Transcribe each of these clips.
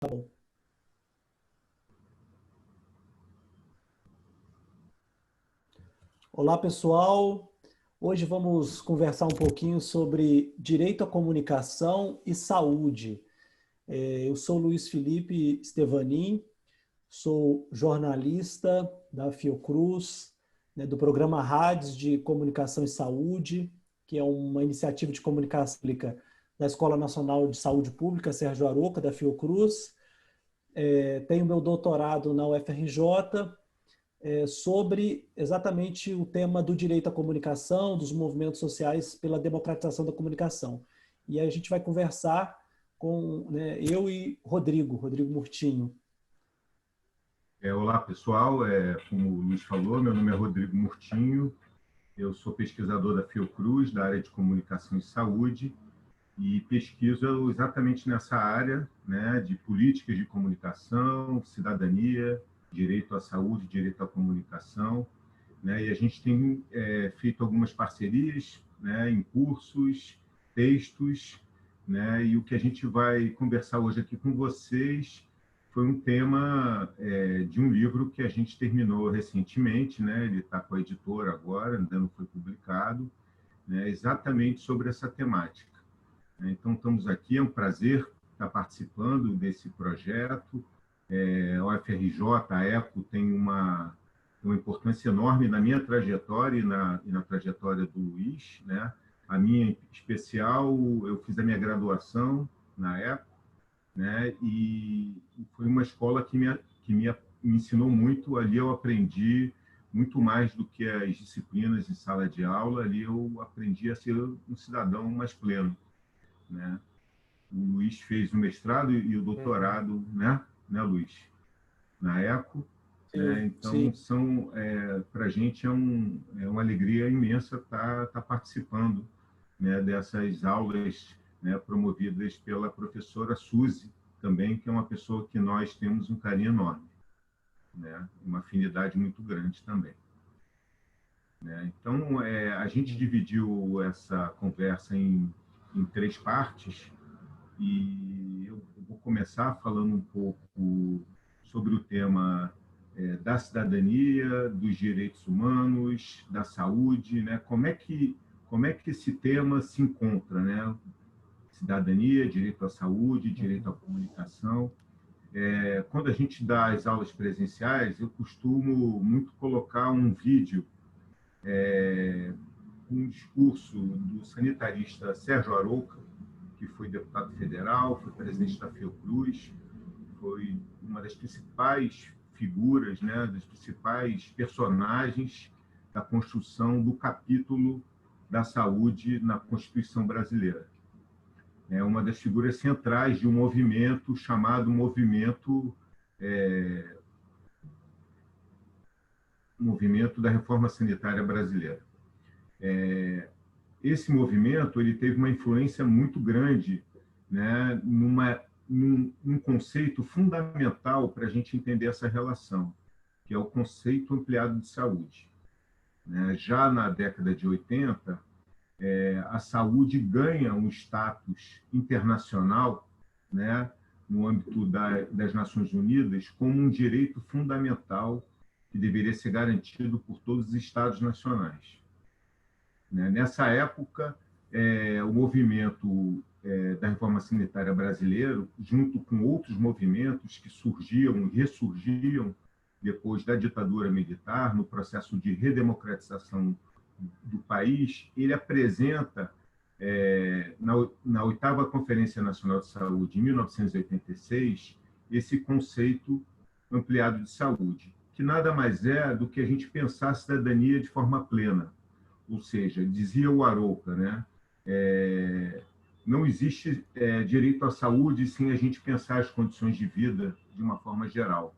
Tá bom. Olá, pessoal. Hoje vamos conversar um pouquinho sobre direito à comunicação e saúde. Eu sou Luiz Felipe Stevanin, sou jornalista da Fiocruz, né, do programa RADS de Comunicação e Saúde, que é uma iniciativa de comunicação pública da Escola Nacional de Saúde Pública, Sérgio Aroca, da Fiocruz. Tenho meu doutorado na UFRJ, sobre exatamente o tema do direito à comunicação, dos movimentos sociais pela democratização da comunicação. E aí a gente vai conversar com, né, eu e Rodrigo Murtinho. Olá, pessoal. Como o Luiz falou, meu nome é Rodrigo Murtinho, eu sou pesquisador da Fiocruz, da área de comunicação e saúde, e pesquiso exatamente nessa área, né, de políticas de comunicação, cidadania, direito à saúde, direito à comunicação, né, e a gente tem feito algumas parcerias, né, em cursos, textos, né, e o que a gente vai conversar hoje aqui com vocês foi um tema de um livro que a gente terminou recentemente, né, ele está com a editora agora, ainda não foi publicado, né, exatamente sobre essa temática. Então, estamos aqui, é um prazer estar participando desse projeto. A UFRJ, a ECO, tem uma importância enorme na minha trajetória e na trajetória do Luiz, né? A minha, em especial, eu fiz a minha graduação na ECO, né? E foi uma escola que me ensinou muito. Ali eu aprendi muito mais do que as disciplinas em sala de aula. Ali eu aprendi a ser um cidadão mais pleno, né? O Luiz fez o mestrado e o doutorado, né, Luiz? Na ECO, né? Sim, Então, sim. para a gente é uma alegria imensa estar participando, né, dessas aulas, né, promovidas pela professora Suzy, também, que é uma pessoa que nós temos um carinho enorme, né? Uma afinidade muito grande também, né? Então, a gente dividiu essa conversa em três partes, e eu vou começar falando um pouco sobre o tema da cidadania, dos direitos humanos, da saúde, né? Como é que esse tema se encontra, né? Cidadania, direito à saúde, direito à comunicação. Quando a gente dá as aulas presenciais, eu costumo muito colocar um vídeo, um discurso do sanitarista Sérgio Arouca, que foi deputado federal, foi presidente da Fiocruz, foi uma das principais figuras, né, das principais personagens da construção do capítulo da saúde na Constituição brasileira. É uma das figuras centrais de um movimento chamado Movimento da Reforma Sanitária Brasileira. Esse movimento ele teve uma influência muito grande, né, num conceito fundamental para a gente entender essa relação, que é o conceito ampliado de saúde, né? Já na década de 80, a saúde ganha um status internacional, né, no âmbito das Nações Unidas, como um direito fundamental que deveria ser garantido por todos os Estados nacionais, né? Nessa época, o movimento da reforma sanitária brasileira, junto com outros movimentos que surgiam e ressurgiam depois da ditadura militar, no processo de redemocratização do país, ele apresenta, na oitava Conferência Nacional de Saúde, em 1986, esse conceito ampliado de saúde, que nada mais é do que a gente pensar a cidadania de forma plena. Ou seja, dizia o Arouca, né? Não existe direito à saúde sem a gente pensar as condições de vida de uma forma geral.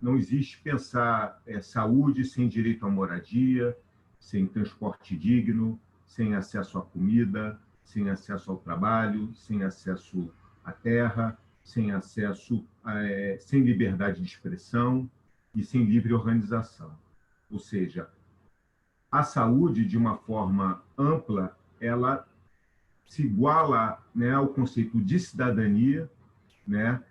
Não existe pensar saúde sem direito à moradia, sem transporte digno, sem acesso à comida, sem acesso ao trabalho, sem acesso à terra, sem liberdade de expressão e sem livre organização. Ou seja, a saúde, de uma forma ampla, ela se iguala, né, ao conceito de cidadania, né,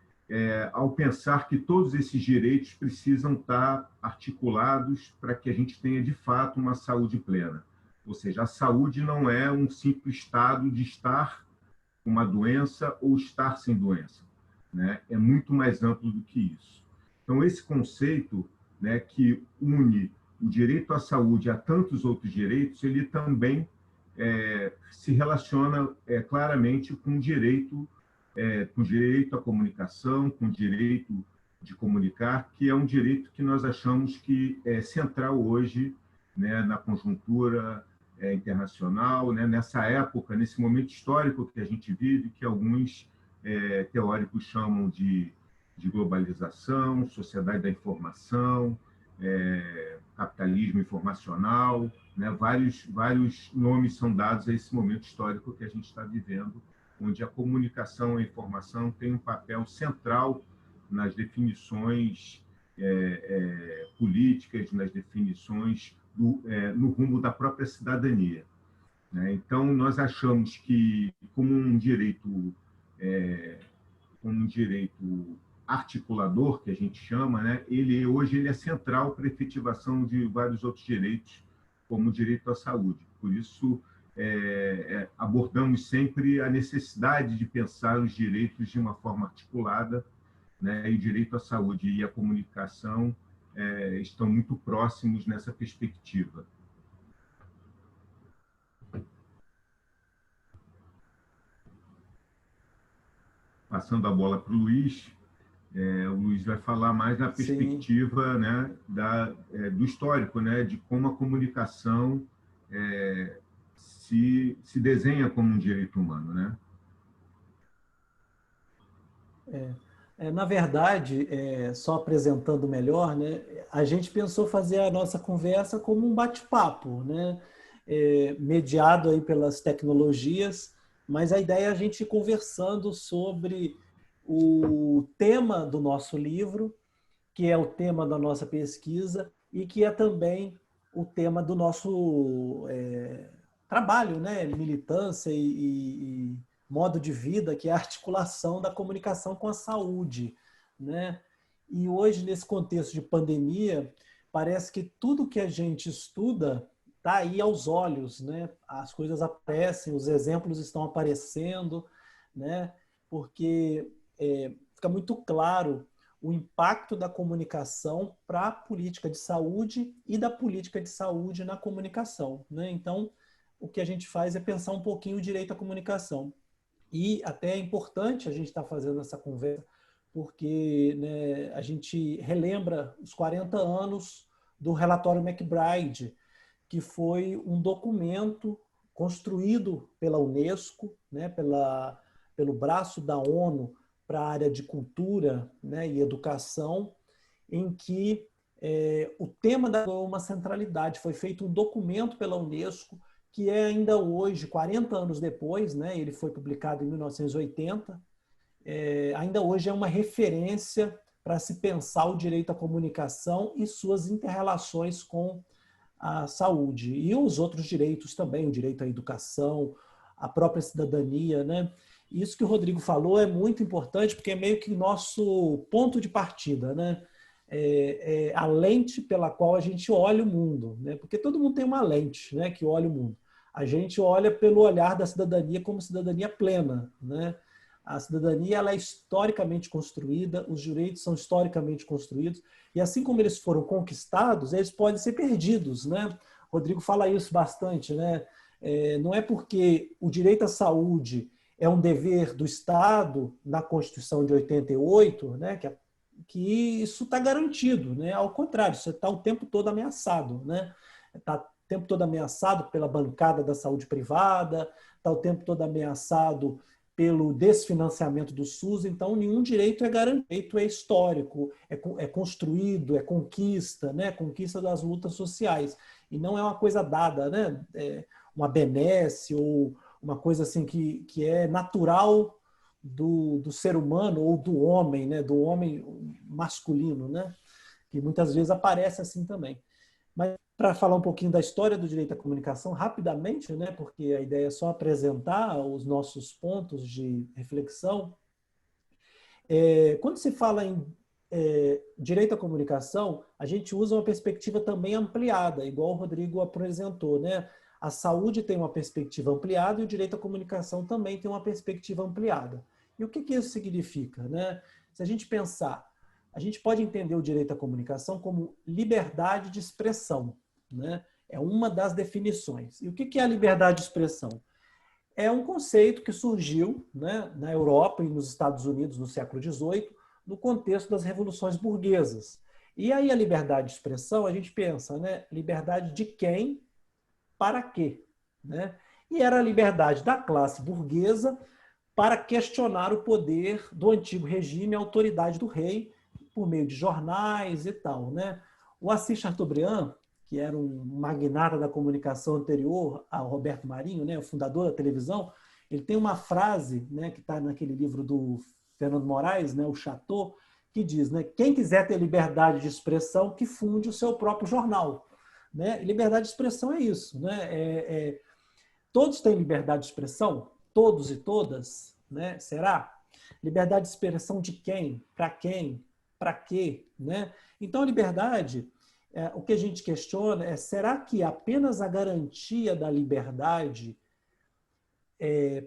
ao pensar que todos esses direitos precisam estar articulados para que a gente tenha, de fato, uma saúde plena. Ou seja, a saúde não é um simples estado de estar com uma doença ou estar sem doença, né? É muito mais amplo do que isso. Então, esse conceito, né, que une o direito à saúde a tantos outros direitos, ele também se relaciona claramente com o direito à comunicação, com o direito de comunicar, que é um direito que nós achamos que é central hoje, né, na conjuntura internacional, né, nessa época, nesse momento histórico que a gente vive, que alguns teóricos chamam de globalização, sociedade da informação, capitalismo informacional, né? Vários nomes são dados a esse momento histórico que a gente está vivendo, onde a comunicação e a informação tem um papel central nas definições políticas, nas definições no rumo da própria cidadania, né? Então, nós achamos que, como um direito articulador, que a gente chama, né? Hoje ele é central para a efetivação de vários outros direitos, como o direito à saúde. Por isso, abordamos sempre a necessidade de pensar os direitos de uma forma articulada, né? E o direito à saúde e à comunicação estão muito próximos nessa perspectiva. Passando a bola para o Luiz vai falar mais na perspectiva, né, do histórico, né, de como a comunicação se desenha como um direito humano, né? Na verdade, só apresentando melhor, né, a gente pensou fazer a nossa conversa como um bate-papo, né, mediado aí pelas tecnologias, mas a ideia é a gente ir conversando sobre o tema do nosso livro, que é o tema da nossa pesquisa e que é também o tema do nosso trabalho, né, militância e modo de vida, que é a articulação da comunicação com a saúde, né? E hoje, nesse contexto de pandemia, parece que tudo que a gente estuda está aí aos olhos, né? As coisas aparecem, os exemplos estão aparecendo, né? Porque fica muito claro o impacto da comunicação para a política de saúde e da política de saúde na comunicação, né? Então, o que a gente faz é pensar um pouquinho o direito à comunicação. E até é importante a gente estar fazendo essa conversa, porque, né, a gente relembra os 40 anos do relatório MacBride, que foi um documento construído pela Unesco, né, pelo braço da ONU para a área de cultura, né, e educação, em que o tema da uma centralidade. Foi feito um documento pela Unesco que é ainda hoje, 40 anos depois, né, ele foi publicado em 1980, ainda hoje é uma referência para se pensar o direito à comunicação e suas interrelações com a saúde. E os outros direitos também, o direito à educação, a própria cidadania, né? Isso que o Rodrigo falou é muito importante, porque é meio que nosso ponto de partida, né? A lente pela qual a gente olha o mundo, né? Porque todo mundo tem uma lente, né, que olha o mundo. A gente olha pelo olhar da cidadania como cidadania plena, né? A cidadania ela é historicamente construída, os direitos são historicamente construídos, e assim como eles foram conquistados, eles podem ser perdidos, né? O Rodrigo fala isso bastante, né? Não é porque o direito à saúde é um dever do Estado na Constituição de 88, né? Que isso está garantido, né? Ao contrário, você está o tempo todo ameaçado, né? Está o tempo todo ameaçado pela bancada da saúde privada, está o tempo todo ameaçado pelo desfinanciamento do SUS, então nenhum direito é garantido, é histórico, é construído, é conquista, né? Conquista das lutas sociais, e não é uma coisa dada, né? Uma benesse ou uma coisa assim que é natural do ser humano ou do homem, né? Do homem masculino, né? Que muitas vezes aparece assim também. Mas para falar um pouquinho da história do direito à comunicação, rapidamente, né, porque a ideia é só apresentar os nossos pontos de reflexão, Quando se fala em direito à comunicação, a gente usa uma perspectiva também ampliada, igual o Rodrigo apresentou, né? A saúde tem uma perspectiva ampliada e o direito à comunicação também tem uma perspectiva ampliada. E o que isso significa, né? Se a gente pensar, a gente pode entender o direito à comunicação como liberdade de expressão, né? É uma das definições. E o que é a liberdade de expressão? É um conceito que surgiu, né, na Europa e nos Estados Unidos no século XVIII, no contexto das revoluções burguesas. E aí a liberdade de expressão, a gente pensa, né, liberdade de quem, para quê? Né? E era a liberdade da classe burguesa para questionar o poder do antigo regime, a autoridade do rei, por meio de jornais e tal. Né? O Assis Chateaubriand, que era um magnata da comunicação anterior ao Roberto Marinho, né, o fundador da televisão, ele tem uma frase, né, que está naquele livro do Fernando Moraes, né, o Chateau, que diz, né, quem quiser ter liberdade de expressão, que funde o seu próprio jornal. Né? Liberdade de expressão é isso. Né? Todos têm liberdade de expressão? Todos e todas? Né? Será? Liberdade de expressão de quem? Para quem? Para quê? Né? Então, a liberdade, o que a gente questiona é, será que apenas a garantia da liberdade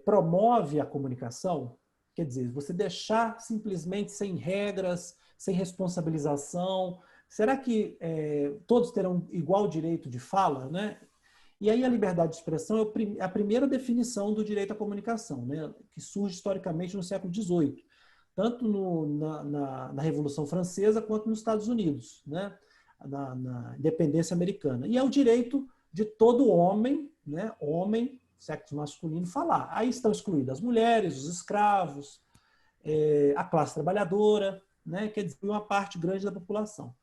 promove a comunicação? Quer dizer, você deixar simplesmente sem regras, sem responsabilização, será que todos terão igual direito de fala? Né? E aí a liberdade de expressão é a primeira definição do direito à comunicação, né? Que surge historicamente no século XVIII, tanto na Revolução Francesa quanto nos Estados Unidos, né? Na independência americana. E é o direito de todo homem, né? Homem, sexo masculino, falar. Aí estão excluídas as mulheres, os escravos, a classe trabalhadora, né? Quer dizer, uma parte grande da população.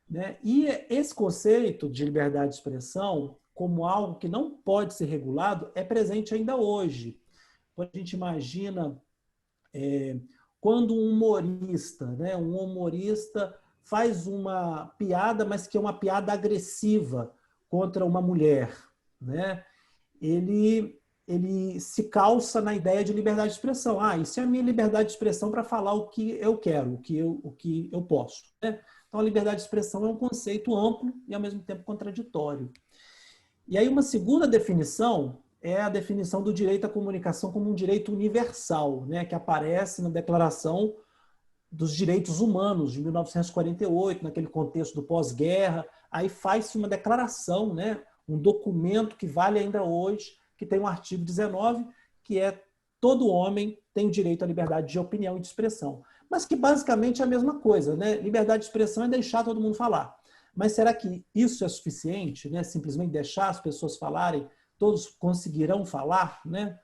Né? E esse conceito de liberdade de expressão, como algo que não pode ser regulado, é presente ainda hoje. Quando a gente imagina quando um humorista, né, faz uma piada, mas que é uma piada agressiva contra uma mulher, né? Ele se calça na ideia de liberdade de expressão. Isso é a minha liberdade de expressão para falar o que eu quero, o que eu posso. Né? Então, a liberdade de expressão é um conceito amplo e, ao mesmo tempo, contraditório. E aí, uma segunda definição é a definição do direito à comunicação como um direito universal, né, que aparece na Declaração dos Direitos Humanos, de 1948, naquele contexto do pós-guerra. Aí faz-se uma declaração, né, um documento que vale ainda hoje, que tem um artigo 19, que é todo homem tem o direito à liberdade de opinião e de expressão. Mas que basicamente é a mesma coisa, né? Liberdade de expressão é deixar todo mundo falar. Mas será que isso é suficiente, né? Simplesmente deixar as pessoas falarem, todos conseguirão falar, né?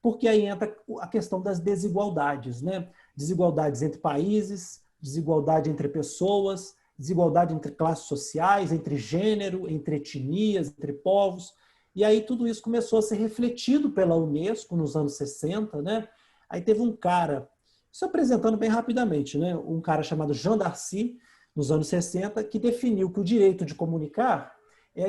Porque aí entra a questão das desigualdades, né? Desigualdades entre países, desigualdade entre pessoas, desigualdade entre classes sociais, entre gênero, entre etnias, entre povos. E aí tudo isso começou a ser refletido pela Unesco nos anos 60, né? Aí teve um cara, se apresentando bem rapidamente, né? Um cara chamado Jean Darcy, nos anos 60, que definiu que o direito de comunicar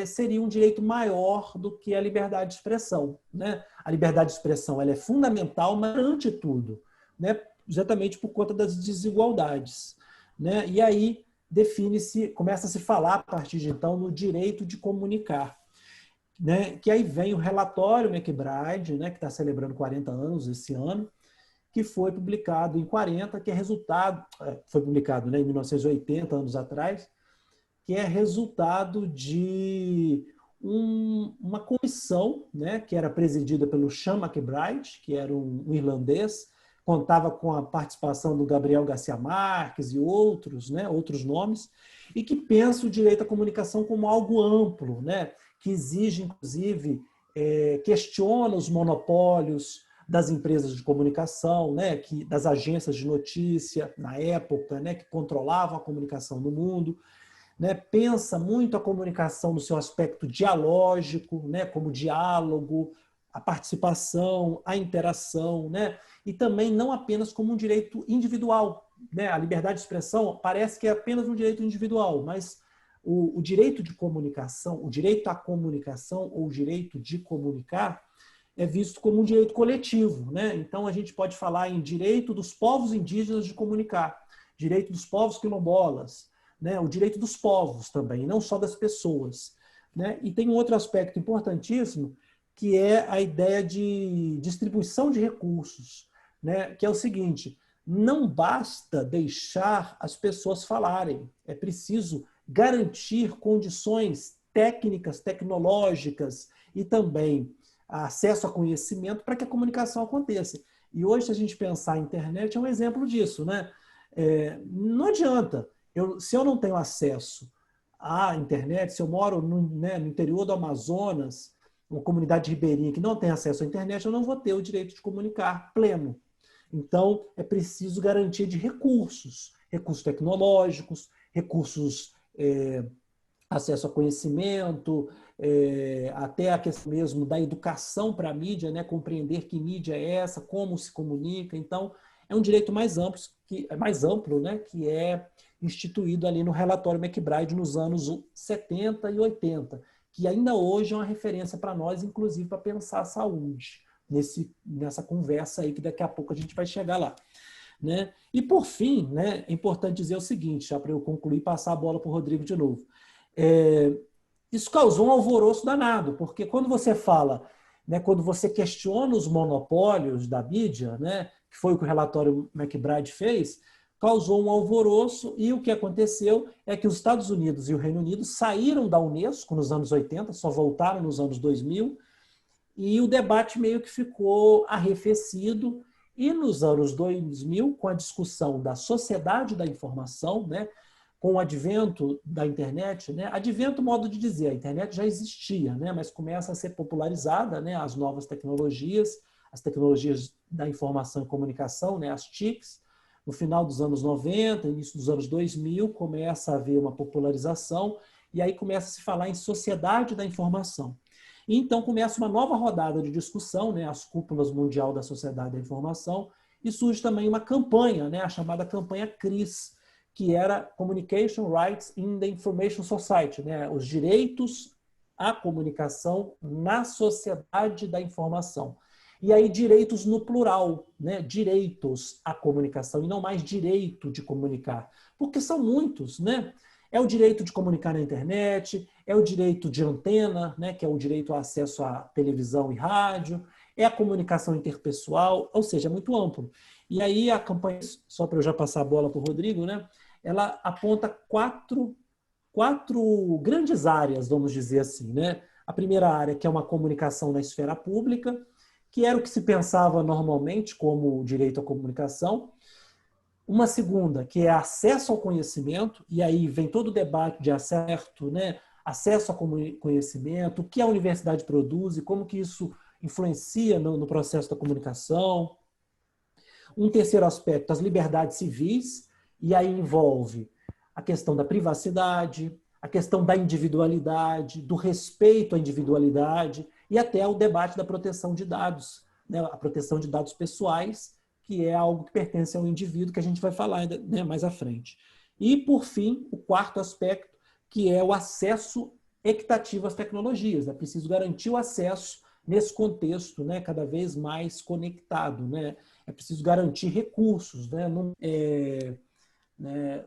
seria um direito maior do que a liberdade de expressão. Né? A liberdade de expressão ela é fundamental, mas ante tudo, né? Exatamente por conta das desigualdades. Né? E aí começa a se falar a partir de então no direito de comunicar. Né? Que aí vem o relatório McBride, né? Que está celebrando 40 anos esse ano, que foi publicado em 40, que é resultado, foi publicado, né, em 1980, anos atrás, que é resultado de uma comissão, né, que era presidida pelo Sean McBride, que era um irlandês, contava com a participação do Gabriel Garcia Marques e outros, né, outros nomes, e que pensa o direito à comunicação como algo amplo, né, que exige, inclusive, questiona os monopólios das empresas de comunicação, né, das agências de notícia na época, né, que controlavam a comunicação no mundo, né, pensa muito a comunicação no seu aspecto dialógico, né, como diálogo, a participação, a interação, né, e também não apenas como um direito individual. Né, a liberdade de expressão parece que é apenas um direito individual, mas o direito de comunicação, o direito à comunicação ou o direito de comunicar, é visto como um direito coletivo, né? Então, a gente pode falar em direito dos povos indígenas de comunicar, direito dos povos quilombolas, né? O direito dos povos também, não só das pessoas, né? E tem um outro aspecto importantíssimo, que é a ideia de distribuição de recursos, né? Que é o seguinte: não basta deixar as pessoas falarem, é preciso garantir condições técnicas, tecnológicas e também acesso a conhecimento para que a comunicação aconteça. E hoje, se a gente pensar a internet, é um exemplo disso, né? Não adianta, se eu não tenho acesso à internet, se eu moro no interior do Amazonas, uma comunidade ribeirinha que não tem acesso à internet, eu não vou ter o direito de comunicar pleno. Então, é preciso garantia de recursos, recursos tecnológicos, recursos, acesso a conhecimento, até a questão mesmo da educação para a mídia, né? Compreender que mídia é essa, como se comunica. Então, é um direito mais amplo, né? Que é instituído ali no relatório McBride nos anos 70 e 80, que ainda hoje é uma referência para nós, inclusive para pensar a saúde, nessa conversa aí, que daqui a pouco a gente vai chegar lá. Né? E, por fim, né, é importante dizer o seguinte, já para eu concluir e passar a bola para o Rodrigo de novo. Isso causou um alvoroço danado, porque quando você fala, né, quando você questiona os monopólios da mídia, né, que foi o que o relatório McBride fez, causou um alvoroço, e o que aconteceu é que os Estados Unidos e o Reino Unido saíram da Unesco nos anos 80, só voltaram nos anos 2000, e o debate meio que ficou arrefecido, e nos anos 2000, com a discussão da sociedade da informação, né, com o advento da internet, né, advento, modo de dizer, a internet já existia, né, mas começa a ser popularizada, né, as novas tecnologias, as tecnologias da informação e comunicação, né, as TICs. No final dos anos 90, início dos anos 2000, começa a haver uma popularização, e aí começa a se falar em sociedade da informação. E então começa uma nova rodada de discussão, né, as cúpulas mundial da sociedade da informação, e surge também uma campanha, né, a chamada campanha CRIS, que era Communication Rights in the Information Society, né, os direitos à comunicação na sociedade da informação. E aí direitos no plural, né, direitos à comunicação, e não mais direito de comunicar, porque são muitos, né? É o direito de comunicar na internet, é o direito de antena, né, que é o direito ao acesso à televisão e rádio, é a comunicação interpessoal, ou seja, é muito amplo. E aí a campanha, só para eu já passar a bola para o Rodrigo, né, ela aponta quatro grandes áreas, vamos dizer assim, né? A primeira área, que é uma comunicação na esfera pública, que era o que se pensava normalmente como direito à comunicação. Uma segunda, que é acesso ao conhecimento, e aí vem todo o debate de acesso, né? Acesso ao conhecimento, o que a universidade produz e como que isso influencia no processo da comunicação. Um terceiro aspecto, as liberdades civis, e aí envolve a questão da privacidade, a questão da individualidade, do respeito à individualidade e até o debate da proteção de dados, né? A proteção de dados pessoais, que é algo que pertence ao indivíduo, que a gente vai falar ainda, né, mais à frente. E, por fim, o quarto aspecto, que é o acesso equitativo às tecnologias. É preciso garantir o acesso nesse contexto, né, cada vez mais conectado, né? É preciso garantir recursos, né? Não,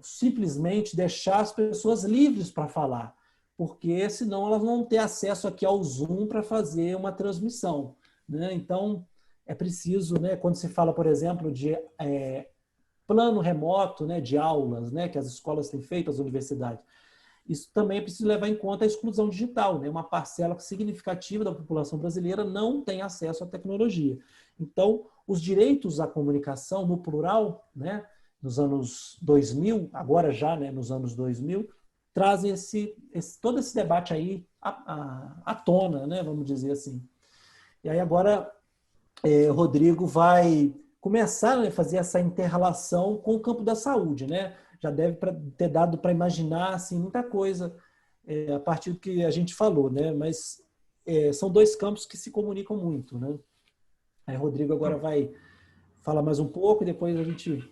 simplesmente deixar as pessoas livres para falar, porque senão elas não vão ter acesso aqui ao Zoom para fazer uma transmissão, né? Então, é preciso, né, quando se fala, por exemplo, de plano remoto, né, de aulas, né, que as escolas têm feito, as universidades, isso também é preciso levar em conta a exclusão digital, né? Uma parcela significativa da população brasileira não tem acesso à tecnologia. Então, os direitos à comunicação, no plural, né, nos anos 2000, agora já, né, nos anos 2000, trazem todo esse debate aí à tona, né, vamos dizer assim. E aí agora o Rodrigo vai começar a fazer essa inter-relação com o campo da saúde, né? Já deve ter dado para imaginar assim, muita coisa a partir do que a gente falou, né? Mas são dois campos que se comunicam muito, né? Aí o Rodrigo agora vai falar mais um pouco e depois a gente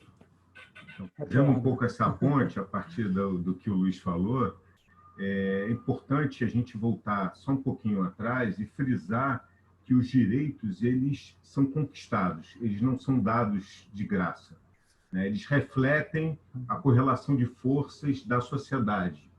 Fazendo um pouco essa ponte a partir do que o Luiz falou, é importante a gente voltar só um pouquinho atrás e frisar que os direitos eles são conquistados, eles não são dados de graça, né? Eles refletem a correlação de forças da sociedade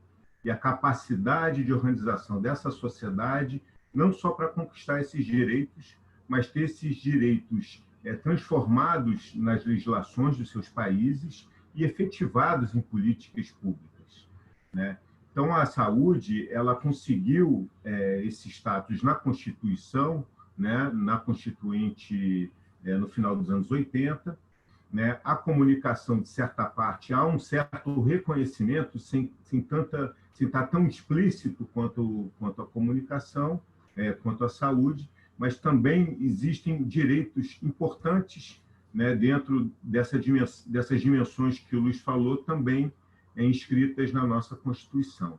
e a capacidade de organização dessa sociedade, não só para conquistar esses direitos, mas ter esses direitos transformados nas legislações dos seus países e efetivados em políticas públicas, né? Então, a saúde ela conseguiu esse status na Constituição, né, na Constituinte no final dos anos 80, né? A comunicação, de certa parte, há um certo reconhecimento, sem estar tão explícito quanto a comunicação, quanto a saúde, mas também existem direitos importantes, né, dentro dessas dimensões que o Luiz falou, também inscritas na nossa Constituição.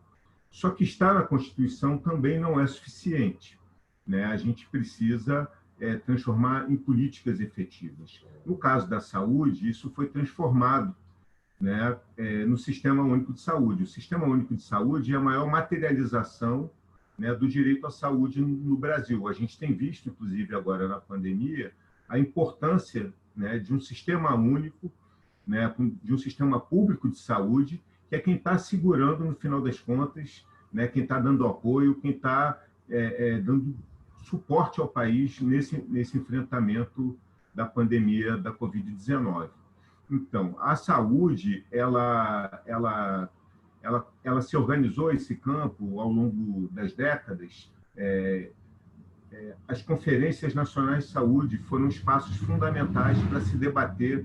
Só que estar na Constituição também não é suficiente, né? A gente precisa transformar em políticas efetivas. No caso da saúde, isso foi transformado, né, no Sistema Único de Saúde. O Sistema Único de Saúde é a maior materialização, né, do direito à saúde no Brasil. A gente tem visto, inclusive agora na pandemia, a importância, né, de um sistema único, né, de um sistema público de saúde, que é quem está segurando, no final das contas, né, quem está dando apoio, quem está dando suporte ao país nesse enfrentamento da pandemia da Covid-19. Então, a saúde, ela se organizou esse campo ao longo das décadas. As conferências nacionais de saúde foram espaços fundamentais para se debater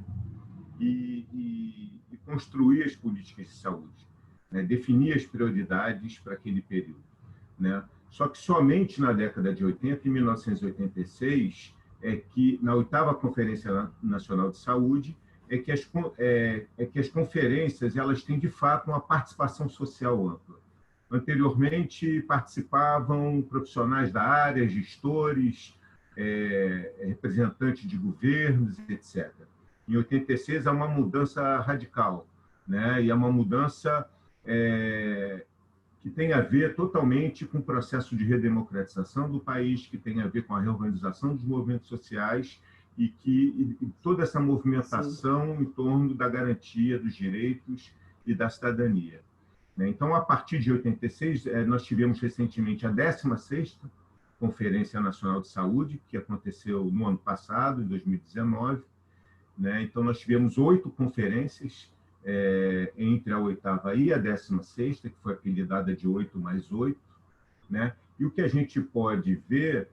e construir as políticas de saúde, né? Definir as prioridades para aquele período, né? Só que somente na década de 80, em 1986, que na 8ª Conferência Nacional de Saúde, que as conferências elas têm, de fato, uma participação social ampla. Anteriormente, participavam profissionais da área, gestores, representantes de governos, etc. Em 86, há uma mudança radical, né? E é uma mudança que tem a ver totalmente com o processo de redemocratização do país, que tem a ver com a reorganização dos movimentos sociais e toda essa movimentação Sim. em torno da garantia dos direitos e da cidadania. Então, a partir de 86, nós tivemos recentemente a 16ª Conferência Nacional de Saúde, que aconteceu no ano passado, em 2019. Então, nós tivemos 8 conferências, entre a 8ª e a 16ª, que foi apelidada de 8+8, né? E o que a gente pode ver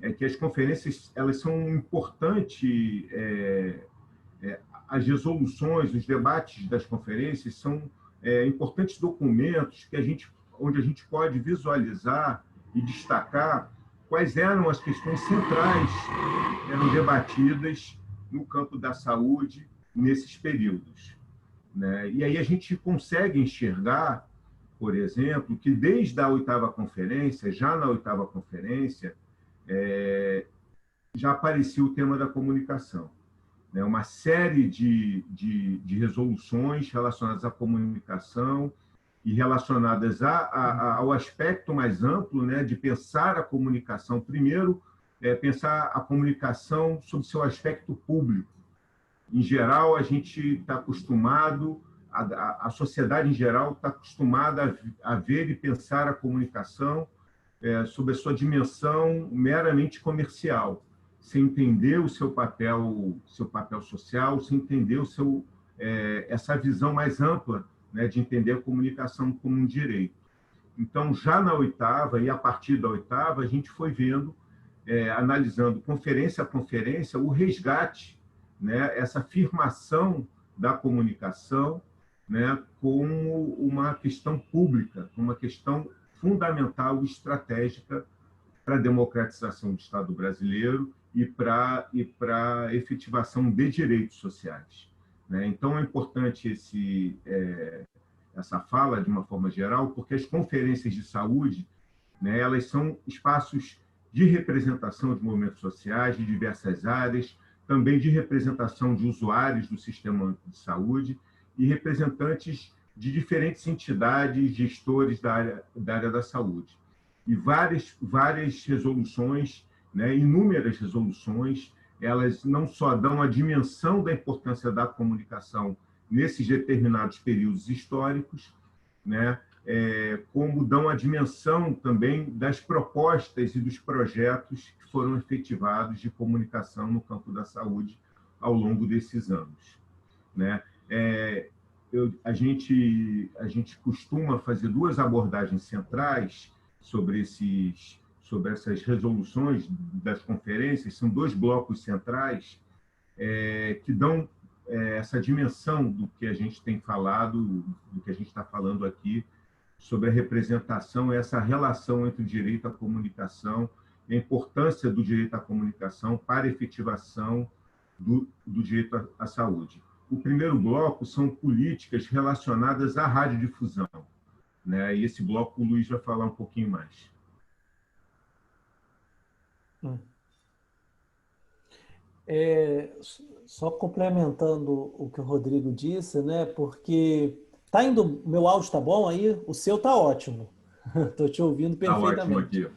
é que as conferências elas são importantes, as resoluções, os debates das conferências são importantes documentos onde a gente pode visualizar e destacar quais eram as questões centrais que eram debatidas no campo da saúde nesses períodos, né? E aí a gente consegue enxergar, por exemplo, que desde a 8ª Conferência, já na 8ª Conferência, já aparecia o tema da comunicação, né? Uma série de resoluções relacionadas à comunicação e relacionadas ao aspecto mais amplo, né, de pensar a comunicação. Primeiro, pensar a comunicação sob seu aspecto público. Em geral, a gente está acostumado, a sociedade em geral está acostumada a ver e pensar a comunicação sob a sua dimensão meramente comercial, sem entender o seu papel social, sem entender essa visão mais ampla, né, de entender a comunicação como um direito. Então, já na 8ª, e a partir da 8ª, a gente foi vendo, analisando conferência a conferência, o resgate, né, essa afirmação da comunicação, né, como uma questão pública, uma questão fundamental e estratégica para a democratização do Estado brasileiro e para a efetivação de direitos sociais, né? Então, é importante essa fala, de uma forma geral, porque as conferências de saúde, né, elas são espaços de representação de movimentos sociais de diversas áreas, também de representação de usuários do sistema de saúde e representantes de diferentes entidades, gestores da área da saúde. E várias resoluções né? Inúmeras resoluções, elas não só dão a dimensão da importância da comunicação nesses determinados períodos históricos, né? Como dão a dimensão também das propostas e dos projetos que foram efetivados de comunicação no campo da saúde ao longo desses anos, né? A gente costuma fazer duas abordagens centrais sobre essas resoluções das conferências, são dois blocos centrais que dão essa dimensão do que a gente tem falado, do que a gente está falando aqui, sobre a representação, essa relação entre o direito à comunicação e a importância do direito à comunicação para a efetivação do direito à saúde. O primeiro bloco são políticas relacionadas à radiodifusão, né? E esse bloco o Luiz vai falar um pouquinho mais. Só complementando o que o Rodrigo disse, né? Porque tá indo, meu áudio tá bom aí, o seu tá ótimo. Estou te ouvindo perfeitamente. Tá ótimo aqui.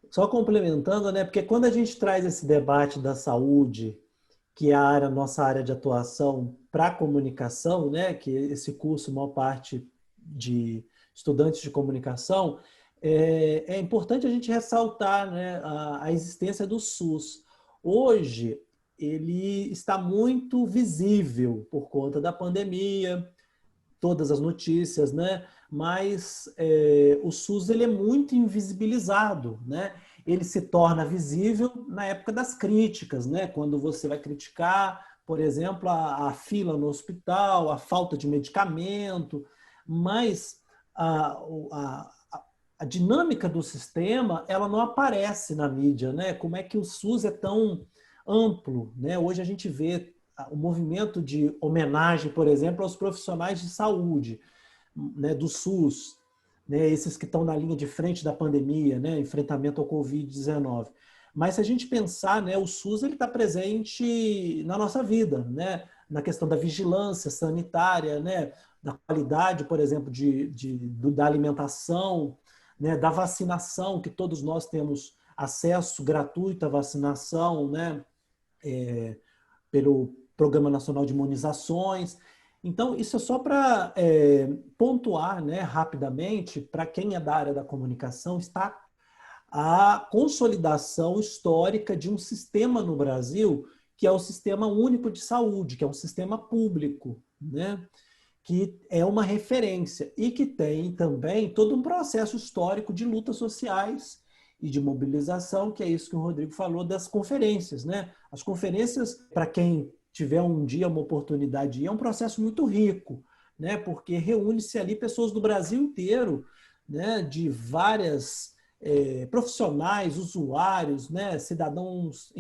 Só complementando, né? Porque quando a gente traz esse debate da saúde, que é nossa área de atuação, para a comunicação, né? Que esse curso, maior parte de estudantes de comunicação, é importante a gente ressaltar, né, a existência do SUS. Hoje, ele está muito visível por conta da pandemia, todas as notícias, né? Mas o SUS ele é muito invisibilizado, né? Ele se torna visível na época das críticas, né? Quando você vai criticar, por exemplo, a fila no hospital, a falta de medicamento, mas a dinâmica do sistema ela não aparece na mídia, né? Como é que o SUS é tão amplo, né? Hoje a gente vê o movimento de homenagem, por exemplo, aos profissionais de saúde, né, do SUS, né, esses que estão na linha de frente da pandemia, né, enfrentamento ao Covid-19. Mas se a gente pensar, né, o SUS ele está presente na nossa vida, né, na questão da vigilância sanitária, né, da qualidade, por exemplo, da alimentação, né, da vacinação, que todos nós temos acesso gratuito à vacinação, né, pelo Programa Nacional de Imunizações. Então, isso é só para pontuar, né, rapidamente, para quem é da área da comunicação, está a consolidação histórica de um sistema no Brasil, que é o Sistema Único de Saúde, que é um sistema público, né, que é uma referência e que tem também todo um processo histórico de lutas sociais e de mobilização, que é isso que o Rodrigo falou das conferências, né? As conferências, para quem tiver um dia uma oportunidade, é um processo muito rico, né? Porque reúne-se ali pessoas do Brasil inteiro, né? De várias profissionais, usuários, né? Cidadãos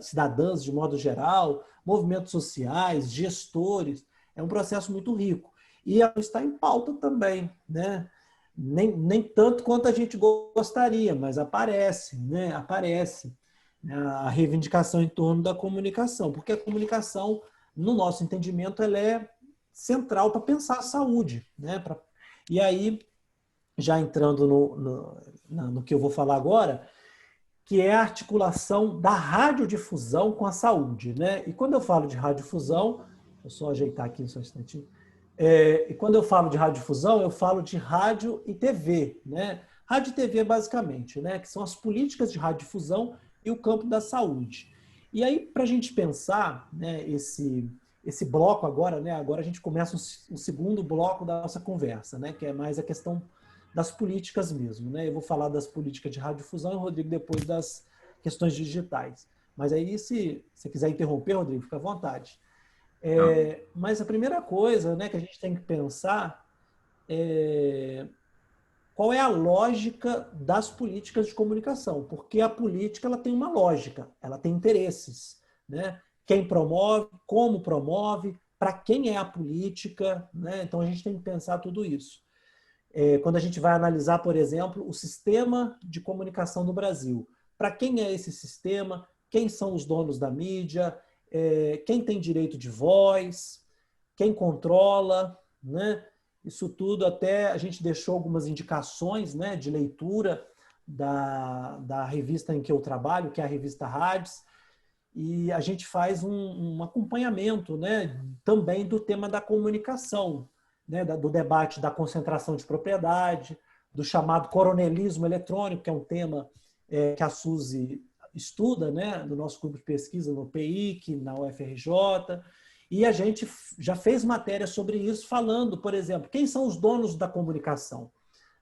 cidadãs de modo geral, movimentos sociais, gestores. É um processo muito rico. E está em pauta também, né? Nem tanto quanto a gente gostaria, mas aparece, né? Aparece a reivindicação em torno da comunicação, porque a comunicação, no nosso entendimento, ela é central para pensar a saúde, né? E aí, já entrando no que eu vou falar agora, que é a articulação da radiodifusão com a saúde, né? E quando eu falo de radiodifusão, eu só ajeitar aqui só um instantinho. E quando eu falo de radiodifusão, eu falo de rádio e TV, né? Rádio e TV, basicamente, né? Que são as políticas de radiodifusão e o campo da saúde. E aí, para a gente pensar, né, esse bloco agora, né? Agora a gente começa o segundo bloco da nossa conversa, né? Que é mais a questão das políticas mesmo, né? Eu vou falar das políticas de radiodifusão e o Rodrigo depois das questões digitais. Mas aí, se você quiser interromper, Rodrigo, fica à vontade. Mas a primeira coisa, né, que a gente tem que pensar é qual é a lógica das políticas de comunicação, porque a política ela tem uma lógica, ela tem interesses, né? Quem promove, como promove, para quem é a política, né? Então a gente tem que pensar tudo isso. Quando a gente vai analisar, por exemplo, o sistema de comunicação no Brasil, para quem é esse sistema, quem são os donos da mídia, quem tem direito de voz, quem controla, né? Isso tudo até a gente deixou algumas indicações, né, de leitura da revista em que eu trabalho, que é a revista Hades, e a gente faz um acompanhamento, né, também do tema da comunicação, né, do debate da concentração de propriedade, do chamado coronelismo eletrônico, que é um tema que a Suzy estuda, né, no nosso grupo de pesquisa no PIC, na UFRJ, e a gente já fez matéria sobre isso falando, por exemplo, quem são os donos da comunicação,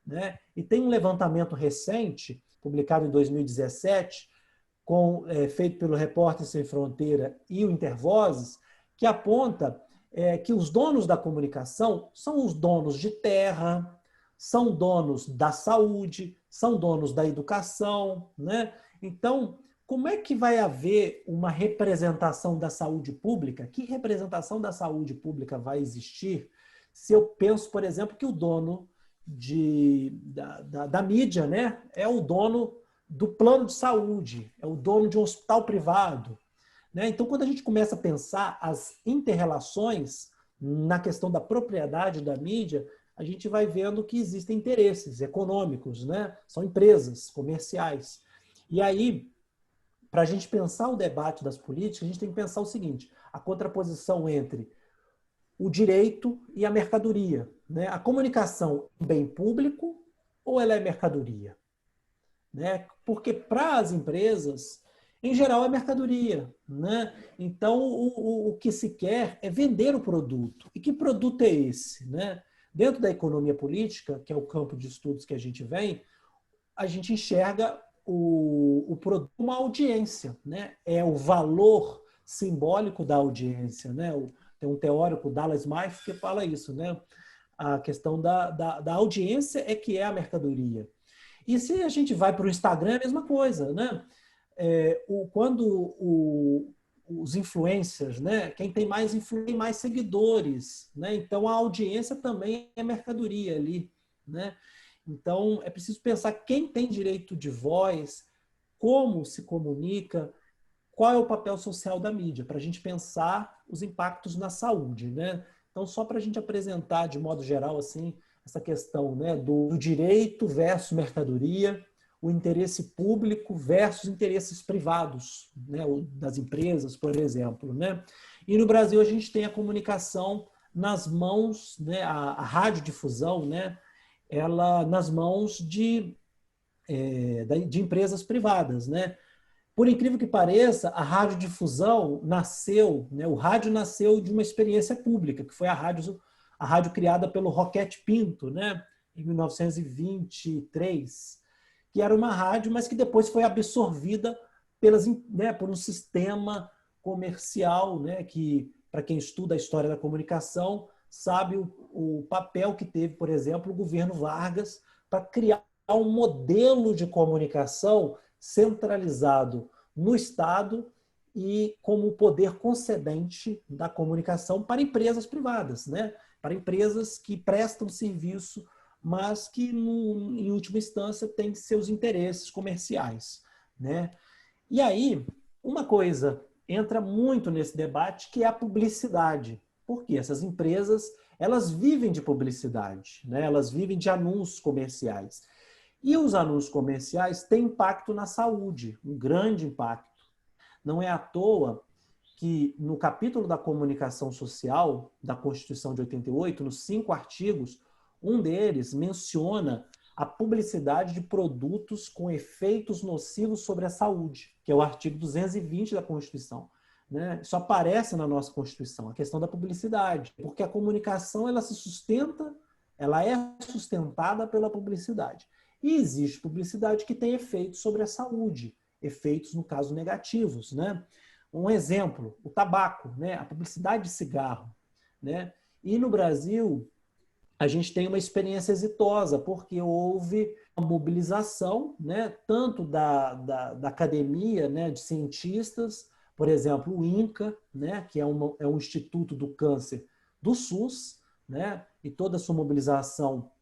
né? E tem um levantamento recente, publicado em 2017, feito pelo Repórteres Sem Fronteira e o Intervozes, que aponta que os donos da comunicação são os donos de terra, são donos da saúde, são donos da educação, né? Então, como é que vai haver uma representação da saúde pública? Que representação da saúde pública vai existir se eu penso, por exemplo, que o dono da mídia, né, é o dono do plano de saúde, é o dono de um hospital privado, né? Então, quando a gente começa a pensar as interrelações na questão da propriedade da mídia, a gente vai vendo que existem interesses econômicos, né? São empresas comerciais. E aí, para a gente pensar o debate das políticas, a gente tem que pensar o seguinte: a contraposição entre o direito e a mercadoria, né? A comunicação é um bem público ou ela é mercadoria? Né? Porque para as empresas, em geral, é mercadoria, né? Então, o que se quer é vender o produto. E que produto é esse, né? Dentro da economia política, que é o campo de estudos que a gente enxerga o produto como uma audiência, né? É o valor simbólico da audiência, né? Tem um teórico, Dallas Maife, que fala isso, né? A questão da audiência é que é a mercadoria. E se a gente vai para o Instagram, é a mesma coisa, né? Quando os influencers, né? Quem tem mais influência tem mais seguidores, né? Então a audiência também é mercadoria ali, né? Então é preciso pensar quem tem direito de voz, como se comunica, qual é o papel social da mídia, para a gente pensar os impactos na saúde, né? Então, só para a gente apresentar de modo geral assim essa questão, né, do direito versus mercadoria, o interesse público versus interesses privados, né, das empresas, por exemplo, né? E no Brasil a gente tem a comunicação nas mãos, né, a radiodifusão, né, ela nas mãos de empresas privadas, né? Por incrível que pareça, a radiodifusão nasceu, né, o rádio nasceu de uma experiência pública, que foi a rádio criada pelo Roquete Pinto, né, em 1923, que era uma rádio, mas que depois foi absorvida por um sistema comercial, né, que, para quem estuda a história da comunicação, sabe o papel que teve, por exemplo, o governo Vargas para criar um modelo de comunicação centralizado no Estado e como poder concedente da comunicação para empresas privadas, né? Para empresas que prestam serviço, mas que, em última instância, têm seus interesses comerciais, né? E aí, uma coisa entra muito nesse debate, que é a publicidade. Porque essas empresas, elas vivem de publicidade, né? Elas vivem de anúncios comerciais. E os anúncios comerciais têm impacto na saúde, um grande impacto. Não é à toa que no capítulo da comunicação social da Constituição de 88, nos 5 artigos, um deles menciona a publicidade de produtos com efeitos nocivos sobre a saúde, que é o artigo 220 da Constituição. Né? Isso aparece na nossa Constituição, a questão da publicidade, porque a comunicação ela é sustentada pela publicidade. E existe publicidade que tem efeitos sobre a saúde, efeitos, no caso, negativos, né? Um exemplo, o tabaco, né? A publicidade de cigarro, né? E no Brasil, a gente tem uma experiência exitosa, porque houve uma mobilização, né? Tanto da academia, né? De cientistas, por exemplo, o INCA, né? Que é um Instituto do Câncer do SUS, né? E toda a sua mobilização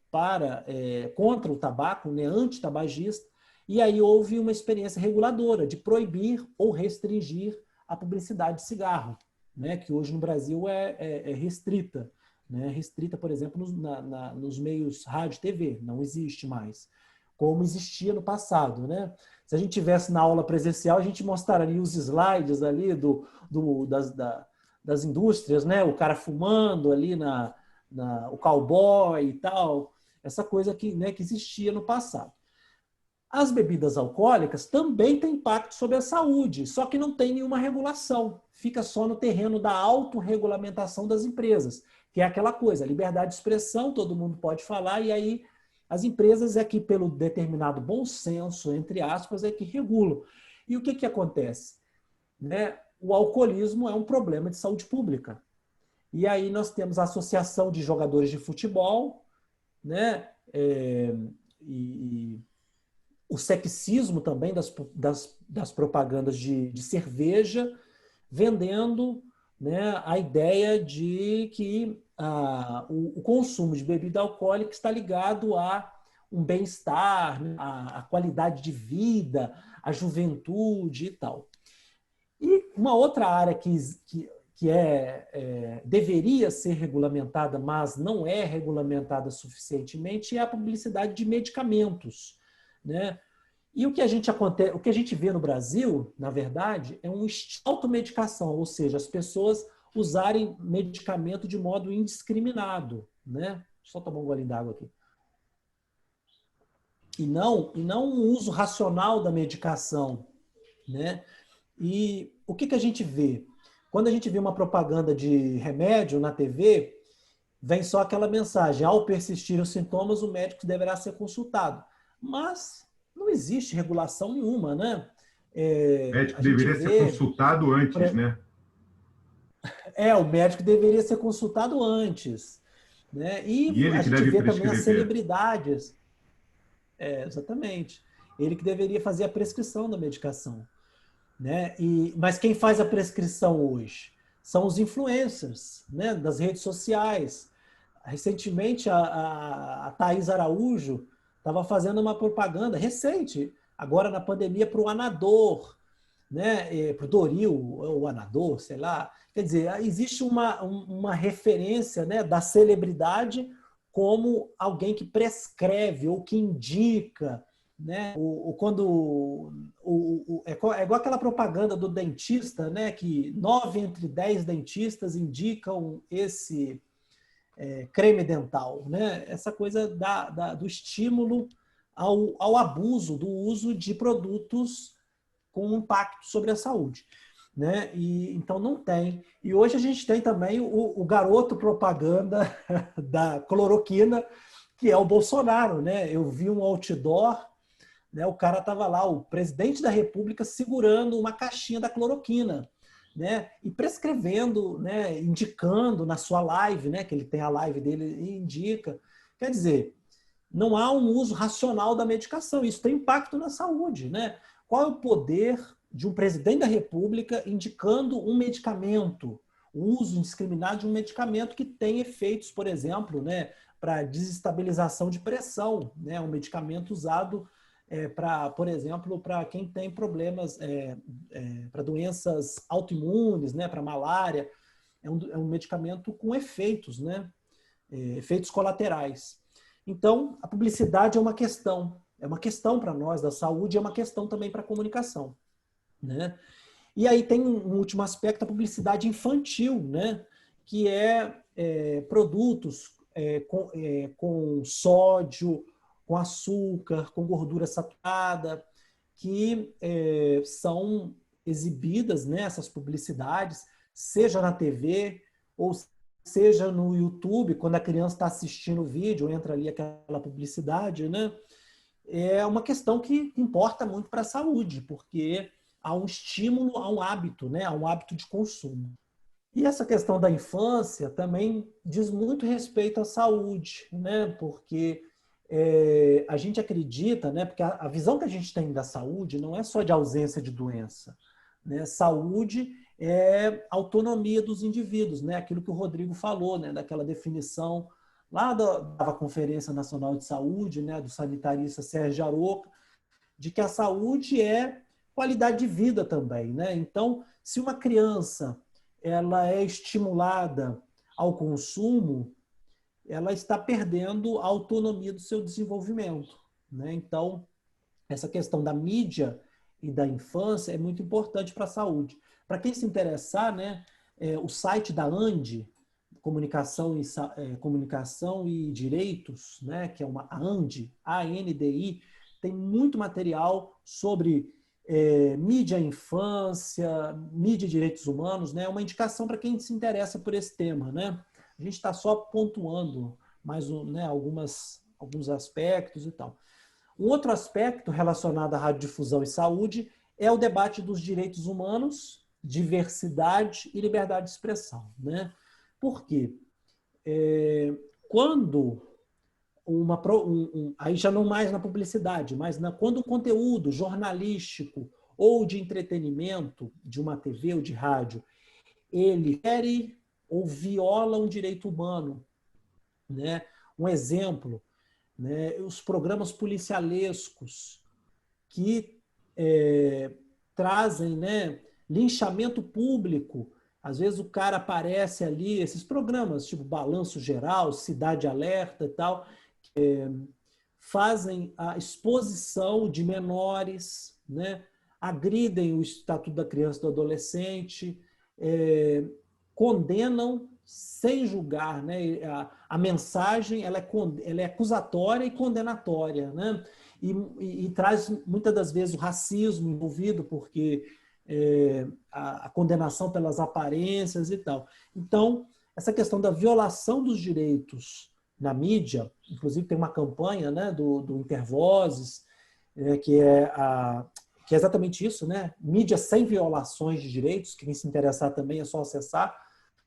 contra o tabaco, né, antitabagista, e aí houve uma experiência reguladora de proibir ou restringir a publicidade de cigarro, né, que hoje no Brasil é restrita, né, restrita, por exemplo, nos meios rádio e TV, não existe mais. como existia no passado, né? Se a gente tivesse na aula presencial, a gente mostraria os slides ali das indústrias, né? O cara fumando ali o cowboy e tal, essa coisa que, né, que existia no passado. As bebidas alcoólicas também têm impacto sobre a saúde, só que não tem nenhuma regulação. Fica só no terreno da autorregulamentação das empresas, que é aquela coisa, liberdade de expressão, todo mundo pode falar, e aí as empresas é que, pelo determinado bom senso, entre aspas, é que regulam. E o que acontece? Né? O alcoolismo é um problema de saúde pública. E aí nós temos a Associação de Jogadores de Futebol, né? E o sexismo também das propagandas de cerveja, vendendo, né, a ideia de que o consumo de bebida alcoólica está ligado a um bem-estar, né, a qualidade de vida, a juventude e tal. E uma outra área que deveria ser regulamentada, mas não é regulamentada suficientemente, é a publicidade de medicamentos, né? E o que a gente vê no Brasil, na verdade, é uma automedicação, ou seja, as pessoas usarem medicamento de modo indiscriminado, né? Só tomar um golinho d'água aqui. E não um uso racional da medicação, né? E o que a gente vê? Quando a gente vê uma propaganda de remédio na TV, vem só aquela mensagem: ao persistir os sintomas, o médico deverá ser consultado. Mas não existe regulação nenhuma, né? O médico deveria ser consultado antes, né? O médico deveria ser consultado antes. Né? E E ele a que gente deve vê também as prescrever. celebridades. Exatamente. Ele que deveria fazer a prescrição da medicação. Né? Mas quem faz a prescrição hoje? São os influencers, né? Das redes sociais. Recentemente, a Thaís Araújo estava fazendo uma propaganda recente, agora na pandemia, para o Anador, né? Para o Doril, o Anador, sei lá. Quer dizer, existe uma referência, né, da celebridade como alguém que prescreve ou que indica, né? É igual aquela propaganda do dentista, né? Que 9 entre 10 dentistas indicam esse creme dental, né? Essa coisa do estímulo ao abuso do uso de produtos com impacto sobre a saúde. Né? Então não tem. E hoje a gente tem também o garoto propaganda da cloroquina, que é o Bolsonaro. Né? Eu vi um outdoor, né? O cara estava lá, o presidente da República, segurando uma caixinha da cloroquina. Né? E prescrevendo, né? Indicando na sua live, né? Que ele tem a live dele e indica. Quer dizer, não há um uso racional da medicação. Isso tem impacto na saúde. Né? Qual é o poder de um presidente da República indicando um medicamento, o uso indiscriminado de um medicamento que tem efeitos, por exemplo, né, para desestabilização de pressão, né, um medicamento usado por exemplo, para quem tem problemas, para doenças autoimunes, né, para malária, é um medicamento com efeitos, né, efeitos colaterais. Então, a publicidade é uma questão para nós da saúde, é uma questão também para a comunicação. Né? E aí tem um último aspecto, a publicidade infantil, né? Que produtos com sódio, com açúcar, com gordura saturada, que são exibidas nessas publicidades, seja na TV ou seja no YouTube, quando a criança está assistindo o vídeo, entra ali aquela publicidade, né? É uma questão que importa muito para a saúde, porque há um estímulo a um hábito, né? A um hábito de consumo. E essa questão da infância também diz muito respeito à saúde, né? Porque a gente acredita, né? Porque a visão que a gente tem da saúde não é só de ausência de doença, né? Saúde é autonomia dos indivíduos, né? Aquilo que o Rodrigo falou, né? Daquela definição lá da Conferência Nacional de Saúde, né? Do sanitarista Sérgio Aroca, de que a saúde é qualidade de vida também, né? Então, se uma criança ela é estimulada ao consumo, ela está perdendo a autonomia do seu desenvolvimento. né? Então, essa questão da mídia e da infância é muito importante para a saúde. Para quem se interessar, né, o site da ANDI, Comunicação e Direitos, né, que é uma ANDI, ANDI, tem muito material sobre mídia e infância, mídia e direitos humanos, né, uma indicação para quem se interessa por esse tema, né? A gente está só pontuando mais né, alguns aspectos e tal. Um outro aspecto relacionado à radiodifusão e saúde é o debate dos direitos humanos, diversidade e liberdade de expressão, né? Por quê? Quando aí já não mais na publicidade, mas quando um conteúdo jornalístico ou de entretenimento de uma TV ou de rádio, ele fere ou viola um direito humano, né? Um exemplo, né? Os programas policialescos que trazem, né, linchamento público. Às vezes o cara aparece ali, esses programas, tipo Balanço Geral, Cidade Alerta e tal, fazem a exposição de menores, né, agridem o Estatuto da Criança e do Adolescente, condenam sem julgar, né? A mensagem ela é acusatória e condenatória, né? E traz muitas das vezes o racismo envolvido, porque a condenação pelas aparências e tal. Então, essa questão da violação dos direitos na mídia, inclusive tem uma campanha, né, do Intervozes, que é exatamente isso, né? Mídia sem violações de direitos, quem se interessar também é só acessar,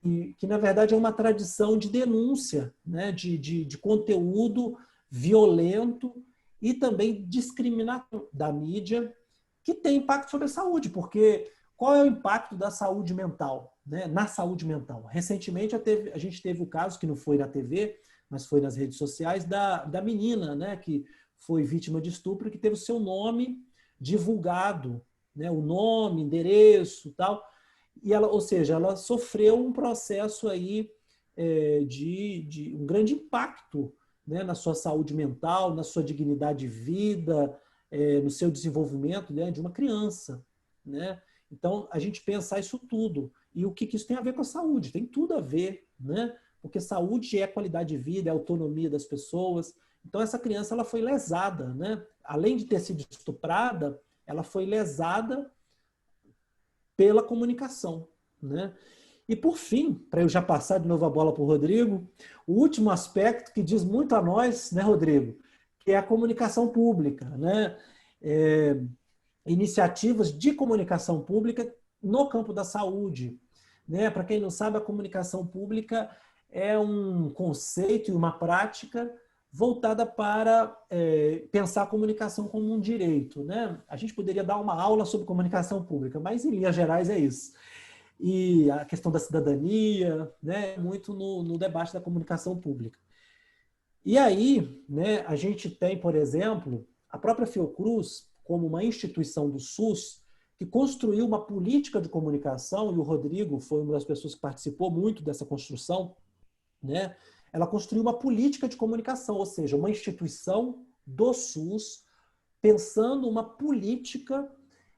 e que na verdade é uma tradição de denúncia, né? de conteúdo violento e também discriminatório da mídia, que tem impacto sobre a saúde, porque qual é o impacto da saúde mental, né? Na saúde mental? Recentemente a gente teve o caso, que não foi na TV, mas foi nas redes sociais, da menina, né? Que foi vítima de estupro, que teve o seu nome divulgado, né? O nome, endereço, tal, e ela, ou seja, ela sofreu um processo aí de um grande impacto, né, na sua saúde mental, na sua dignidade de vida, no seu desenvolvimento, né, de uma criança, né? Então a gente pensar isso tudo e o que isso tem a ver com a saúde? Tem tudo a ver, né? Porque saúde é qualidade de vida, é autonomia das pessoas. Então essa criança ela foi lesada, né? Além de ter sido estuprada, ela foi lesada pela comunicação, né? E por fim, para eu já passar de novo a bola para o Rodrigo, o último aspecto que diz muito a nós, né, Rodrigo, que é a comunicação pública, né? Iniciativas de comunicação pública no campo da saúde, né? Para quem não sabe, a comunicação pública é um conceito e uma prática voltada para pensar a comunicação como um direito, né? A gente poderia dar uma aula sobre comunicação pública, mas em linhas gerais é isso. E a questão da cidadania, né? Muito no debate da comunicação pública. E aí, né, a gente tem, por exemplo, a própria Fiocruz, como uma instituição do SUS, que construiu uma política de comunicação, e o Rodrigo foi uma das pessoas que participou muito dessa construção, né? Ela construiu uma política de comunicação, ou seja, uma instituição do SUS pensando uma política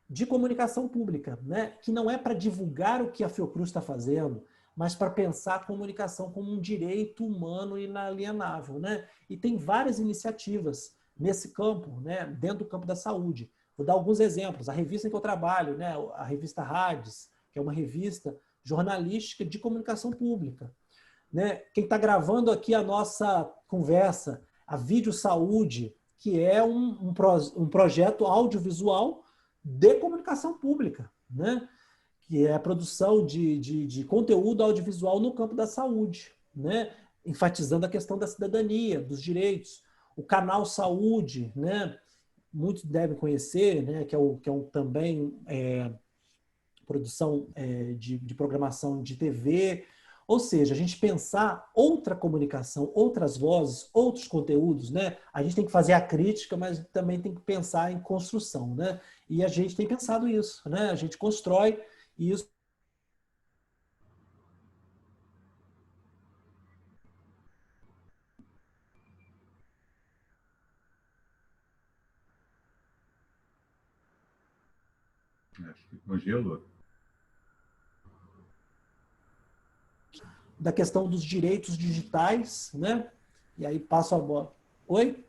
de comunicação pública, né? Que não é para divulgar o que a Fiocruz está fazendo, mas para pensar a comunicação como um direito humano inalienável, né? E tem várias iniciativas nesse campo, né? Dentro do campo da saúde. Vou dar alguns exemplos. A revista em que eu trabalho, né? A revista Rades, que é uma revista jornalística de comunicação pública, né? Quem está gravando aqui a nossa conversa, a Vídeo Saúde, que é um projeto audiovisual de comunicação pública, né? Que é a produção de conteúdo audiovisual no campo da saúde, né? Enfatizando a questão da cidadania, dos direitos. O canal Saúde, né? Muitos devem conhecer, né? Que é também produção de programação de TV. Ou seja, a gente pensar outra comunicação, outras vozes, outros conteúdos, né? A gente tem que fazer a crítica, mas também tem que pensar em construção, né? E a gente tem pensado isso, né? A gente constrói isso. Acho que congelou. Da questão dos direitos digitais, né? E aí passo a bola. Oi?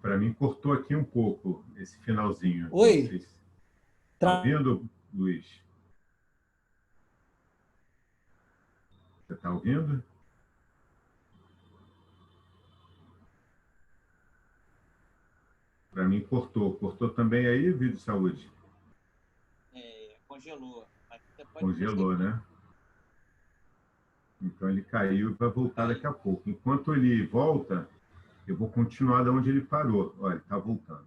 Para mim, cortou aqui um pouco esse finalzinho. Não sei Oi? se está ouvindo, Luiz? Você está ouvindo? Para mim, cortou. Cortou também aí, vídeo de saúde? Congelou. Mas você pode Congelou, prosseguir. né? Então, ele caiu e vai voltar daqui a pouco. Enquanto ele volta, eu vou continuar de onde ele parou. Olha, ele está voltando.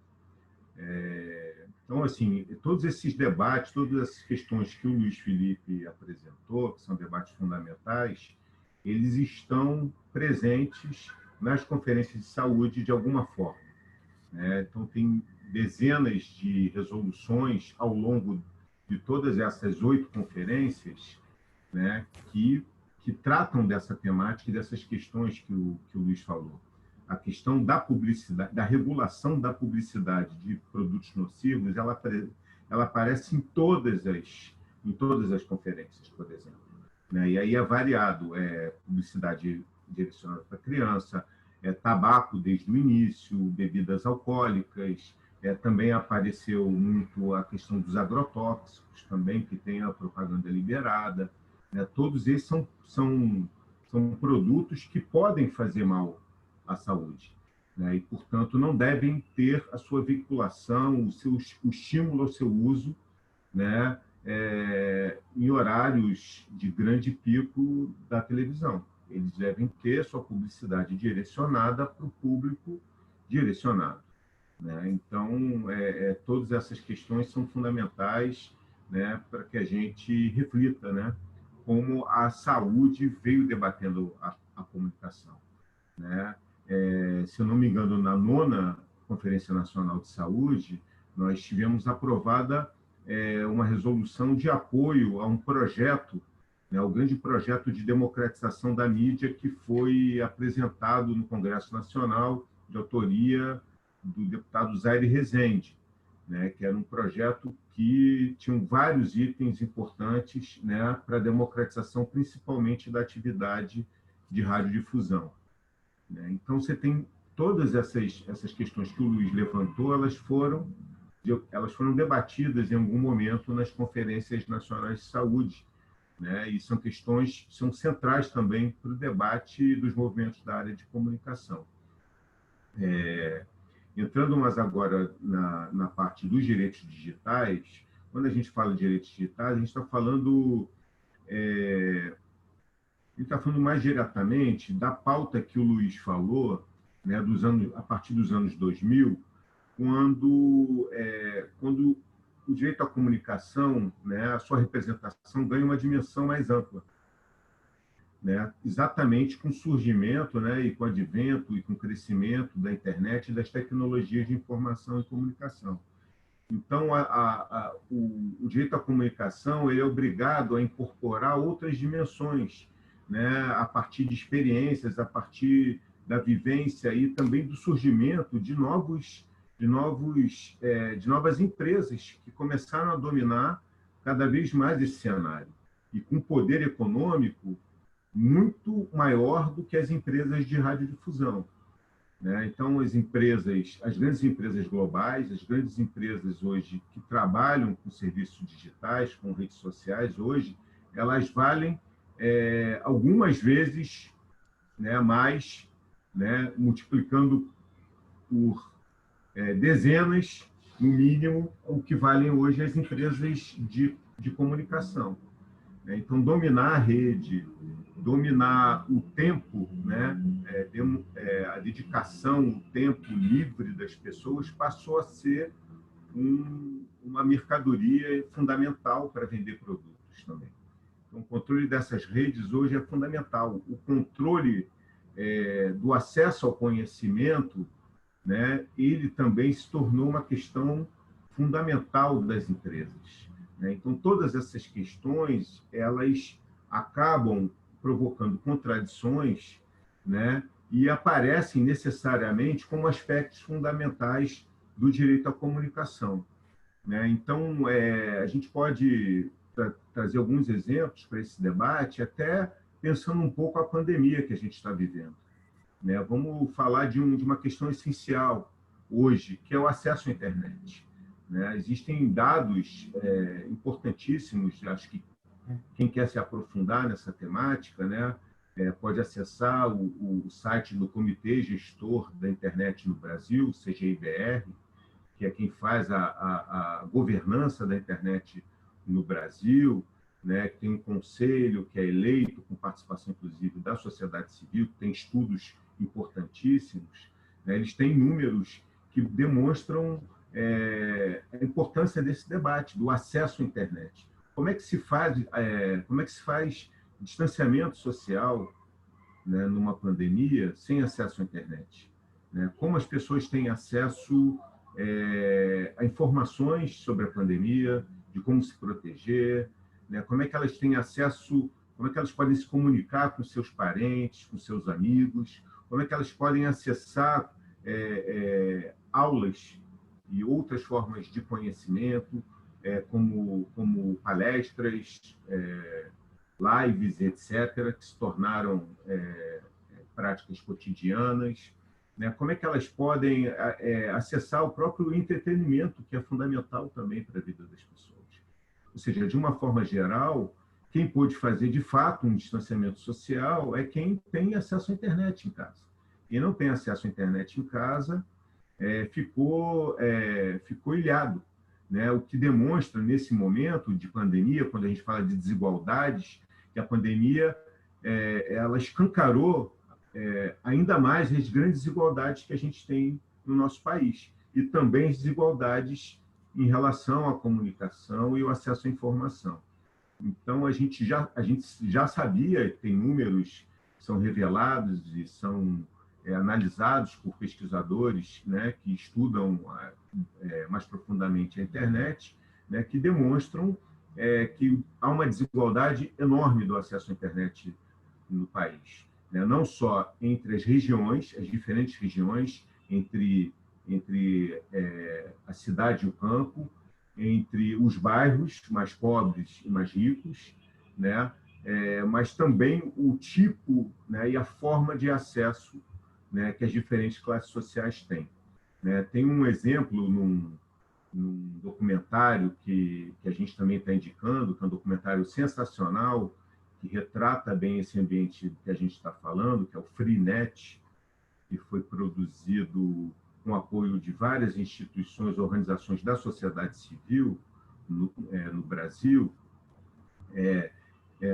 Então, assim, todos esses debates, todas essas questões que o Luiz Felipe apresentou, que são debates fundamentais, eles estão presentes nas conferências de saúde de alguma forma, né? Então, tem dezenas de resoluções ao longo de todas essas 8 conferências, né, que tratam dessa temática e dessas questões que o Luiz falou. A questão da publicidade, da regulação da publicidade de produtos nocivos, ela aparece em todas as conferências, por exemplo, né? E aí é variado, publicidade direcionada para criança, tabaco desde o início, bebidas alcoólicas, também apareceu muito a questão dos agrotóxicos também, que tem a propaganda liberada, né? Todos esses são produtos que podem fazer mal à saúde, né? E, portanto, não devem ter a sua veiculação, o estímulo ao seu uso, né? Em horários de grande pico da televisão. Eles devem ter sua publicidade direcionada para o público direcionado, né? Então, todas essas questões são fundamentais, né, para que a gente reflita, né, como a saúde veio debatendo a comunicação, né? Se eu não me engano, na 9ª Conferência Nacional de Saúde, nós tivemos aprovada uma resolução de apoio a um projeto, né, o grande projeto de democratização da mídia que foi apresentado no Congresso Nacional, de autoria do deputado Zaire Rezende, né, que era um projeto que tinha vários itens importantes, né, para a democratização, principalmente da atividade de radiodifusão, né? Então, você tem todas essas questões que o Luiz levantou, elas foram debatidas em algum momento nas conferências nacionais de saúde, né? E são questões são centrais também para o debate dos movimentos da área de comunicação. Entrando mais agora na parte dos direitos digitais, quando a gente fala de direitos digitais, a gente está falando mais diretamente da pauta que o Luiz falou, né, a partir dos anos 2000, quando o direito à comunicação, né, a sua representação ganha uma dimensão mais ampla, né, exatamente com o surgimento, né, e com o advento e com o crescimento da internet e das tecnologias de informação e comunicação. Então, o direito à comunicação ele é obrigado a incorporar outras dimensões, né, a partir de experiências, a partir da vivência e também do surgimento de novas empresas que começaram a dominar cada vez mais esse cenário e com poder econômico muito maior do que as empresas de radiodifusão, né? Então, as grandes empresas globais, as grandes empresas hoje que trabalham com serviços digitais, com redes sociais, hoje, elas valem algumas vezes, né, mais, né, multiplicando por dezenas, no mínimo, o que valem hoje as empresas de comunicação. Então, dominar a rede, dominar o tempo, né, a dedicação, o tempo livre das pessoas passou a ser uma mercadoria fundamental para vender produtos também. Então, o controle dessas redes hoje é fundamental. O controle do acesso ao conhecimento, né, ele também se tornou uma questão fundamental das empresas, né? Então, todas essas questões elas acabam provocando contradições, né, e aparecem necessariamente como aspectos fundamentais do direito à comunicação. né? Então, a gente pode trazer alguns exemplos para esse debate, até pensando um pouco a pandemia que a gente está vivendo, né? Vamos falar de uma questão essencial hoje, que é o acesso à internet, né? Existem dados importantíssimos, acho que quem quer se aprofundar nessa temática, né, pode acessar o site do Comitê Gestor da Internet no Brasil, CGIBR, que é quem faz a governança da internet no Brasil, né, que tem um conselho que é eleito com participação, inclusive, da sociedade civil, que tem estudos importantíssimos, né, eles têm números que demonstram a importância desse debate, do acesso à internet. Como é que se faz distanciamento social, né, numa pandemia sem acesso à internet, né? Como as pessoas têm acesso a informações sobre a pandemia, de como se proteger, né? Como é que elas têm acesso, como é que elas podem se comunicar com seus parentes, com seus amigos, como é que elas podem acessar aulas e outras formas de conhecimento, como palestras, lives, etc., que se tornaram práticas cotidianas, né? Como é que elas podem acessar o próprio entretenimento, que é fundamental também para a vida das pessoas. Ou seja, de uma forma geral, quem pôde fazer de fato um distanciamento social é quem tem acesso à internet em casa. Quem não tem acesso à internet em casa ficou ilhado, né? O que demonstra, nesse momento de pandemia, quando a gente fala de desigualdades, que a pandemia ela escancarou ainda mais as grandes desigualdades que a gente tem no nosso país, e também as desigualdades em relação à comunicação e o acesso à informação. Então, a gente já sabia, tem números que são revelados e são analisados por pesquisadores, né, que estudam mais profundamente a internet, né, que demonstram que há uma desigualdade enorme do acesso à internet no país, né? Não só entre as regiões, as diferentes regiões, entre a cidade e o campo, entre os bairros mais pobres e mais ricos, né? Mas também o tipo, né, e a forma de acesso, né, que as diferentes classes sociais têm, né? Tem um exemplo num documentário que a gente também está indicando, que é um documentário sensacional, que retrata bem esse ambiente que a gente está falando, que é o Freenet, que foi produzido com apoio de várias instituições, organizações da sociedade civil no Brasil.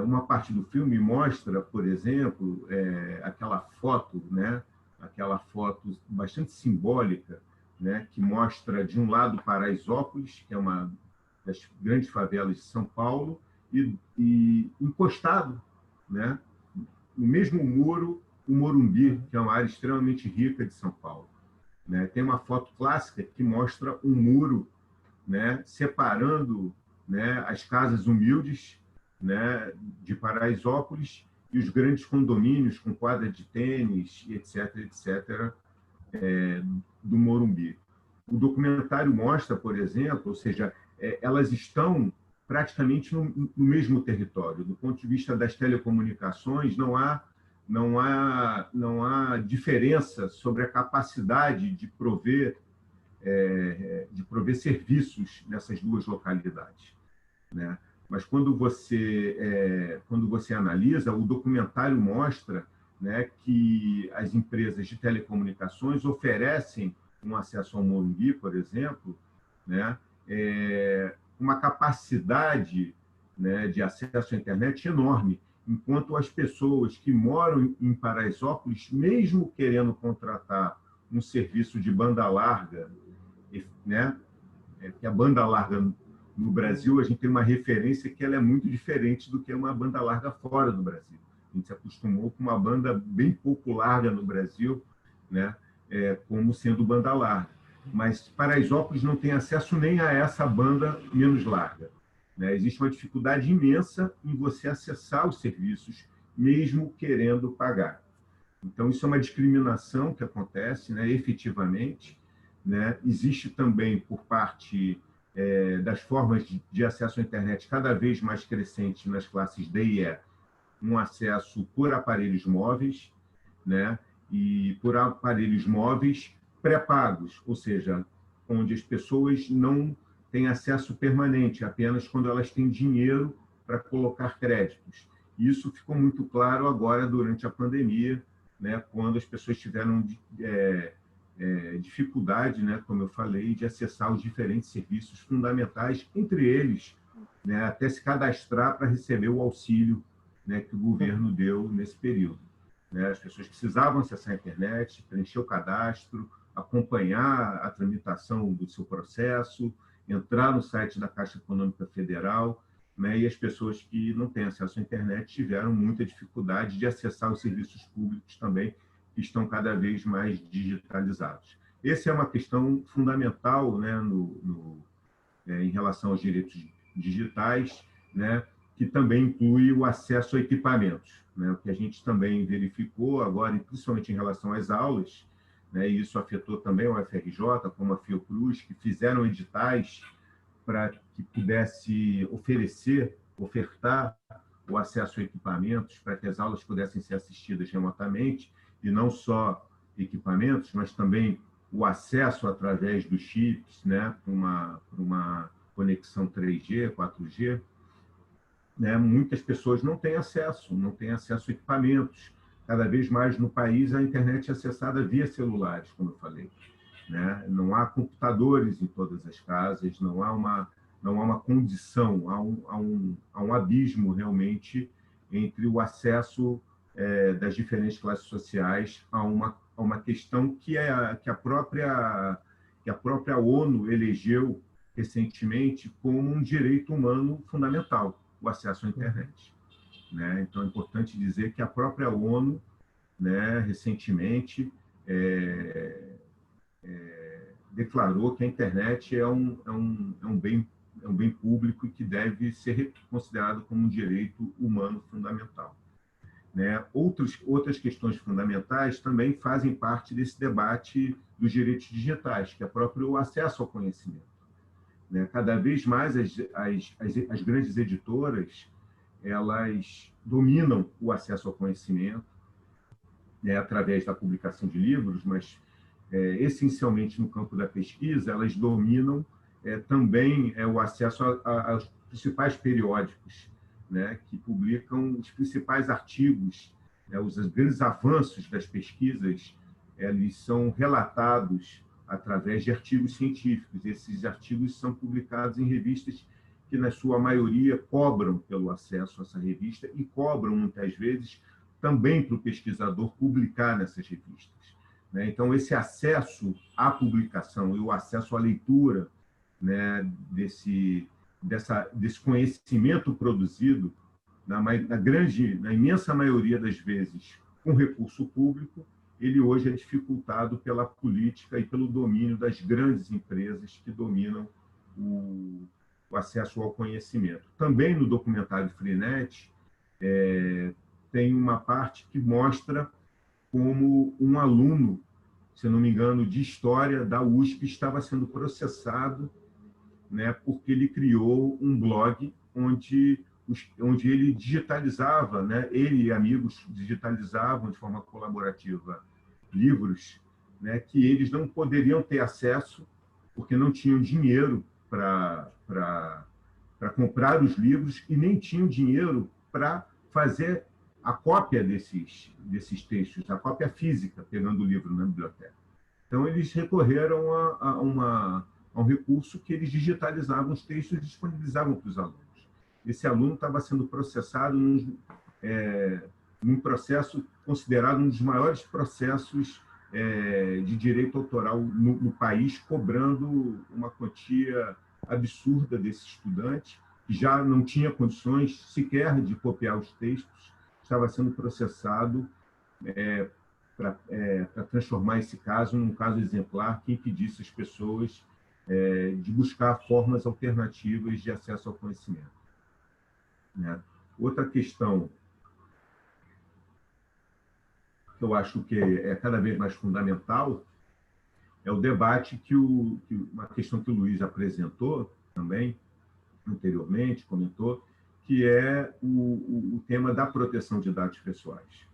Uma parte do filme mostra, por exemplo, aquela foto, né? Aquela foto bastante simbólica, né? Que mostra, de um lado, Paraisópolis, que é uma das grandes favelas de São Paulo, e encostado, né? No mesmo muro, o Morumbi, que é uma área extremamente rica de São Paulo, né? Tem uma foto clássica que mostra um muro, né, separando, né, as casas humildes, né, de Paraisópolis e os grandes condomínios com quadra de tênis, etc., etc., do Morumbi. O documentário mostra, por exemplo, ou seja, elas estão praticamente no mesmo território. Do ponto de vista das telecomunicações, não há diferença sobre a capacidade de prover serviços nessas duas localidades, né? Mas quando você analisa, o documentário mostra, né, que as empresas de telecomunicações oferecem um acesso ao Morumbi, por exemplo, né, uma capacidade, né, de acesso à internet enorme, enquanto as pessoas que moram em Paraisópolis, mesmo querendo contratar um serviço de banda larga, né, que a banda larga no Brasil, a gente tem uma referência que ela é muito diferente do que uma banda larga fora do Brasil. A gente se acostumou com uma banda bem pouco larga no Brasil, né, como sendo banda larga. Mas Paraisópolis não tem acesso nem a essa banda menos larga, né? Existe uma dificuldade imensa em você acessar os serviços, mesmo querendo pagar. Então, isso é uma discriminação que acontece, né, efetivamente, né? Existe também, por parte das formas de acesso à internet cada vez mais crescente nas classes D e E, um acesso por aparelhos móveis, né? E por aparelhos móveis pré-pagos, ou seja, onde as pessoas não têm acesso permanente, apenas quando elas têm dinheiro para colocar créditos. Isso ficou muito claro agora durante a pandemia, né? Quando as pessoas tiveram dificuldade, né, como eu falei, de acessar os diferentes serviços fundamentais, entre eles, né, até se cadastrar para receber o auxílio, né, que o governo deu nesse período. Né? As pessoas precisavam acessar a internet, preencher o cadastro, acompanhar a tramitação do seu processo, entrar no site da Caixa Econômica Federal, né? E as pessoas que não têm acesso à internet tiveram muita dificuldade de acessar os serviços públicos também, que estão cada vez mais digitalizados. Essa é uma questão fundamental, né, em relação aos direitos digitais, né, que também inclui o acesso a equipamentos. Né, o que a gente também verificou agora, e principalmente em relação às aulas, né, e isso afetou também o FRJ, como a Fiocruz, que fizeram editais para que pudesse ofertar o acesso a equipamentos, para que as aulas pudessem ser assistidas remotamente, e não só equipamentos, mas também o acesso através dos chips, né, para uma conexão 3G, 4G, né, muitas pessoas não têm acesso a equipamentos. Cada vez mais no país a internet é acessada via celulares, como eu falei. Né? Não há computadores em todas as casas, não há uma condição, há um abismo realmente entre o acesso das diferentes classes sociais a uma questão que a própria ONU elegeu recentemente como um direito humano fundamental, o acesso à internet. Né? Então, é importante dizer que a própria ONU, né, recentemente, declarou que a internet é um bem público e que deve ser considerado como um direito humano fundamental. Né? Outras questões fundamentais também fazem parte desse debate dos direitos digitais, que é próprio acesso ao conhecimento. Né? Cada vez mais as grandes editoras elas dominam o acesso ao conhecimento, né, através da publicação de livros, mas essencialmente no campo da pesquisa, elas dominam também o acesso aos principais periódicos, né, que publicam os principais artigos, né, os grandes avanços das pesquisas, eles são relatados através de artigos científicos. Esses artigos são publicados em revistas que, na sua maioria, cobram pelo acesso a essa revista e cobram, muitas vezes, também para o pesquisador publicar nessas revistas. Né? Então, esse acesso à publicação e o acesso à leitura, né, desse conhecimento produzido, na imensa maioria das vezes, com recurso público, ele hoje é dificultado pela política e pelo domínio das grandes empresas que dominam o acesso ao conhecimento. Também no documentário Freenet, tem uma parte que mostra como um aluno, se não me engano, de História da USP estava sendo processado, né, porque ele criou um blog onde ele digitalizava, né, ele e amigos digitalizavam de forma colaborativa livros, né, que eles não poderiam ter acesso porque não tinham dinheiro para comprar os livros e nem tinham dinheiro para fazer a cópia desses textos, a cópia física, pegando o livro na biblioteca. Então, eles recorreram a um recurso que eles digitalizavam os textos e disponibilizavam para os alunos. Esse aluno estava sendo processado num processo considerado um dos maiores processos de direito autoral no país, cobrando uma quantia absurda desse estudante, que já não tinha condições sequer de copiar os textos, estava sendo processado para transformar esse caso num caso exemplar que impedisse as pessoas de buscar formas alternativas de acesso ao conhecimento. Né? Outra questão que eu acho que é cada vez mais fundamental é o debate uma questão que o Luiz apresentou, também, anteriormente, comentou, que é o tema da proteção de dados pessoais.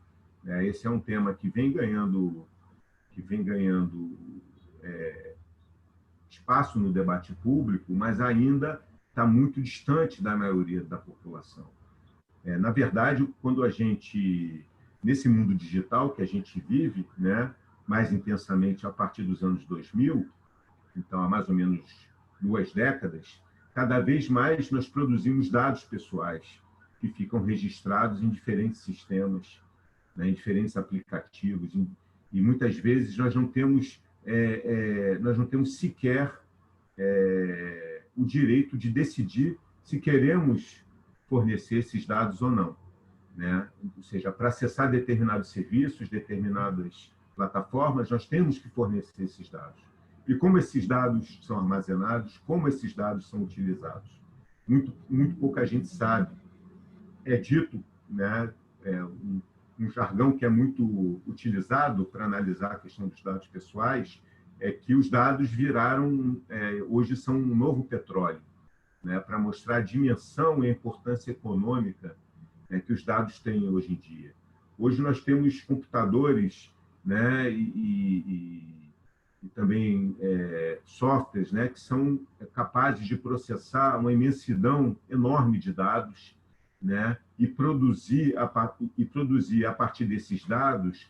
Esse é um tema que vem ganhando espaço no debate público, mas ainda está muito distante da maioria da população. Na verdade, quando a gente, nesse mundo digital que a gente vive, né, mais intensamente a partir dos anos 2000, então há mais ou menos 2 décadas, cada vez mais nós produzimos dados pessoais que ficam registrados em diferentes sistemas, né, em diferentes aplicativos, e muitas vezes nós não temos sequer o direito de decidir se queremos fornecer esses dados ou não, né? Ou seja, para acessar determinados serviços, determinadas plataformas, nós temos que fornecer esses dados. E como esses dados são armazenados, como esses dados são utilizados. Muito pouca gente sabe. É dito, né, um jargão que é muito utilizado para analisar a questão dos dados pessoais, é que os dados hoje são um novo petróleo, né, para mostrar a dimensão e a importância econômica, né, que os dados têm hoje em dia. Hoje nós temos computadores, né, e também softwares, né, que são capazes de processar uma imensidão enorme de dados, né, e produzir a partir desses dados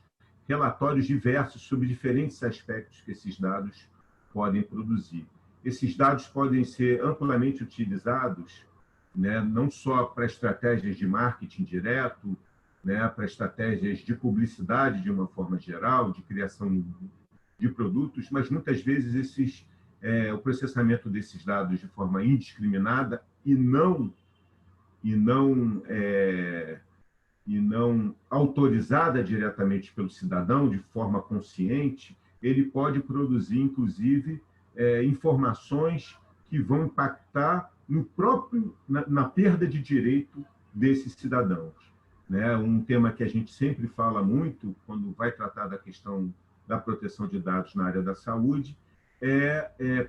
relatórios diversos sobre diferentes aspectos que esses dados podem produzir. Esses dados podem ser amplamente utilizados, né, não só para estratégias de marketing direto, né, para estratégias de publicidade de uma forma geral, de criação de produtos, mas muitas vezes o processamento desses dados de forma indiscriminada e não autorizada diretamente pelo cidadão, de forma consciente, ele pode produzir, inclusive, informações que vão impactar na perda de direito desses cidadãos, né? Um tema que a gente sempre fala muito, quando vai tratar da questão da proteção de dados na área da saúde,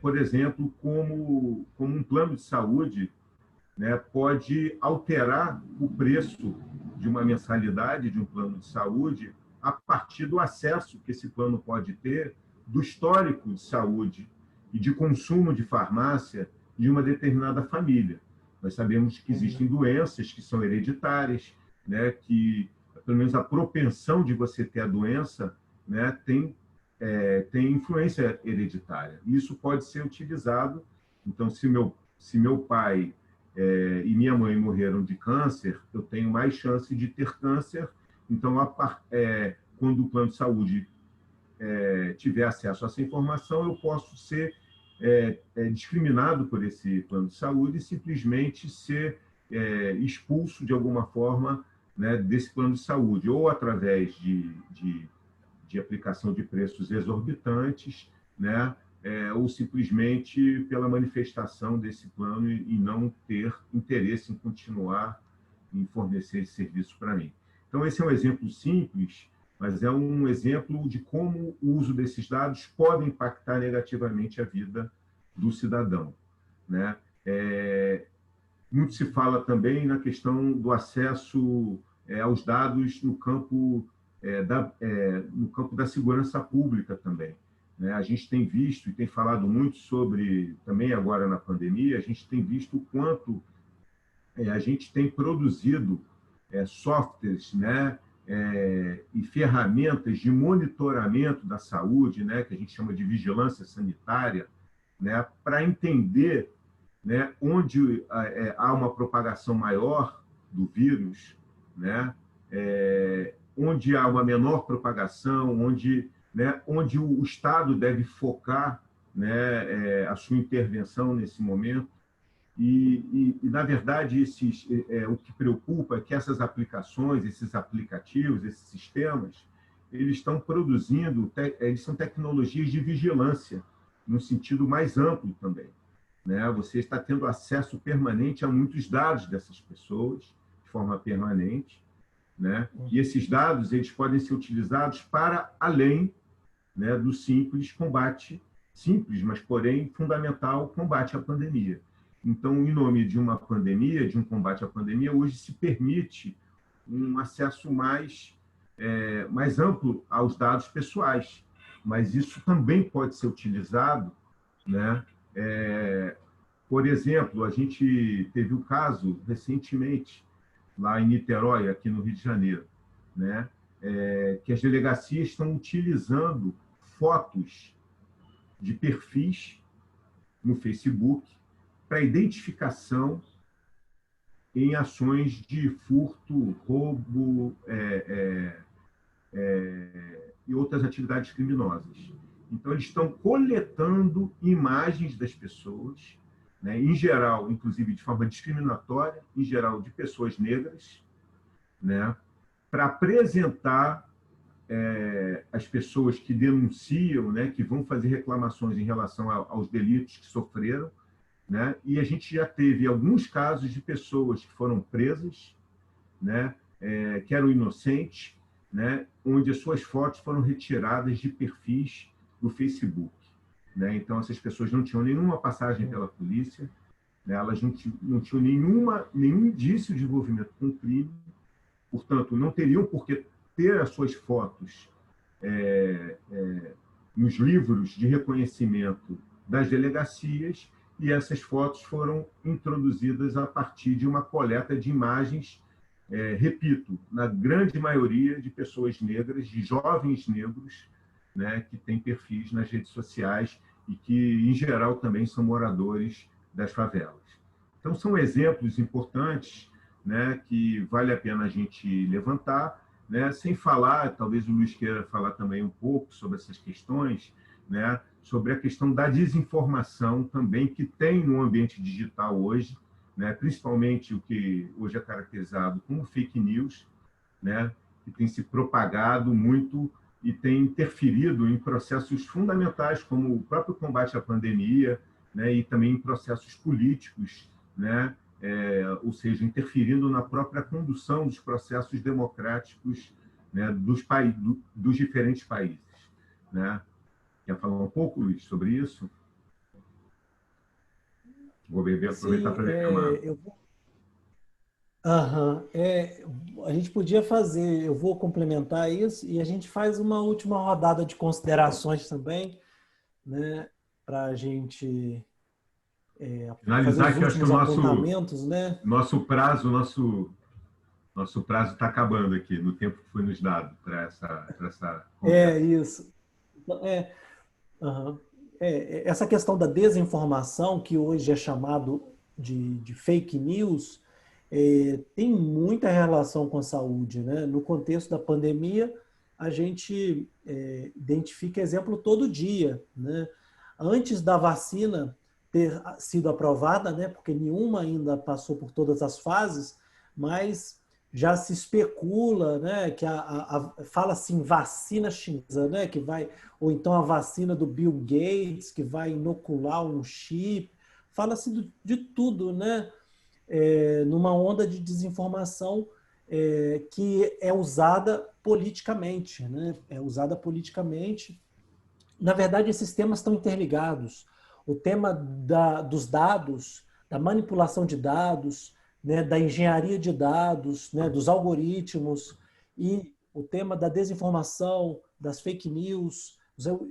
por exemplo, como um plano de saúde, né, pode alterar o preço de uma mensalidade de um plano de saúde a partir do acesso que esse plano pode ter do histórico de saúde e de consumo de farmácia de uma determinada família. Nós sabemos que existem doenças que são hereditárias, né, que, pelo menos, a propensão de você ter a doença, né, tem influência hereditária. Isso pode ser utilizado. Então, se meu pai e minha mãe morreram de câncer, eu tenho mais chance de ter câncer. Então, quando o plano de saúde tiver acesso a essa informação, eu posso ser discriminado por esse plano de saúde e simplesmente ser expulso de alguma forma, né, desse plano de saúde, ou através de aplicação de preços exorbitantes, né, ou simplesmente pela manifestação desse plano e não ter interesse em continuar em fornecer esse serviço para mim. Então, esse é um exemplo simples, mas é um exemplo de como o uso desses dados pode impactar negativamente a vida do cidadão, né? Muito se fala também na questão do acesso aos dados no campo da segurança pública também, né? A gente tem visto e tem falado muito sobre, também agora na pandemia, a gente tem visto o quanto a gente tem produzido softwares, né, e ferramentas de monitoramento da saúde, né, que a gente chama de vigilância sanitária, né, para entender, né, onde há uma propagação maior do vírus, né, onde há uma menor propagação, onde o Estado deve focar, né, a sua intervenção nesse momento. E na verdade, o que preocupa é que essas aplicações, esses aplicativos, esses sistemas, eles estão produzindo, eles são tecnologias de vigilância, no sentido mais amplo também, né? Você está tendo acesso permanente a muitos dados dessas pessoas, de forma permanente, né? E esses dados eles podem ser utilizados para além, né, do simples, mas porém fundamental, combate à pandemia. Então, em nome de uma pandemia, de um combate à pandemia, hoje se permite um acesso mais amplo aos dados pessoais, mas isso também pode ser utilizado, né? Por exemplo, a gente teve o caso recentemente lá em Niterói, aqui no Rio de Janeiro, né? Que as delegacias estão utilizando fotos de perfis no Facebook para identificação em ações de furto, roubo e outras atividades criminosas. Então, eles estão coletando imagens das pessoas, né, em geral, inclusive de forma discriminatória, em geral de pessoas negras, né, para apresentar as pessoas que denunciam, né, que vão fazer reclamações em relação aos delitos que sofreram, né? E a gente já teve alguns casos de pessoas que foram presas, né, que eram inocentes, né, onde as suas fotos foram retiradas de perfis do Facebook, né? Então, essas pessoas não tinham nenhuma passagem pela polícia, né? Elas não tinham nenhum indício de envolvimento com o crime, portanto, não teriam por que ter as suas fotos nos livros de reconhecimento das delegacias, e essas fotos foram introduzidas a partir de uma coleta de imagens, repito, na grande maioria de pessoas negras, de jovens negros, né, que têm perfis nas redes sociais e que, em geral, também são moradores das favelas. Então, são exemplos importantes, né, que vale a pena a gente levantar, né, sem falar, talvez o Luiz queira falar também um pouco sobre essas questões, né, sobre a questão da desinformação também que tem no ambiente digital hoje, né, principalmente o que hoje é caracterizado como fake news, né, que tem se propagado muito e tem interferido em processos fundamentais, como o próprio combate à pandemia, né, e também em processos políticos, né, ou seja, interferindo na própria condução dos processos democráticos, né, dos diferentes países, né? Quer falar um pouco, Luiz, sobre isso? Vou aproveitar Sim, para beber uma água. eu vou. Aham, a gente podia fazer, eu vou complementar isso e a gente faz uma última rodada de considerações também, né, para a gente fazer Finalizar os que eu acho que o últimos apontamentos, né? nosso prazo está acabando aqui, no tempo que foi nos dado para essa É conversa. isso. É, aham. Essa questão da desinformação, que hoje é chamado de fake news, tem muita relação com a saúde, né? No contexto da pandemia, a gente identifica exemplo todo dia, né? Antes da vacina ter sido aprovada, né? Porque nenhuma ainda passou por todas as fases, mas já se especula, né? Que fala assim vacina chinesa, né? Que vai, ou então a vacina do Bill Gates que vai inocular um chip, fala-se de tudo, né? Numa onda de desinformação que é usada politicamente, né? É usada politicamente. Na verdade, esses temas estão interligados. O tema dos dados, da manipulação de dados, né, da engenharia de dados, né, dos algoritmos e o tema da desinformação, das fake news,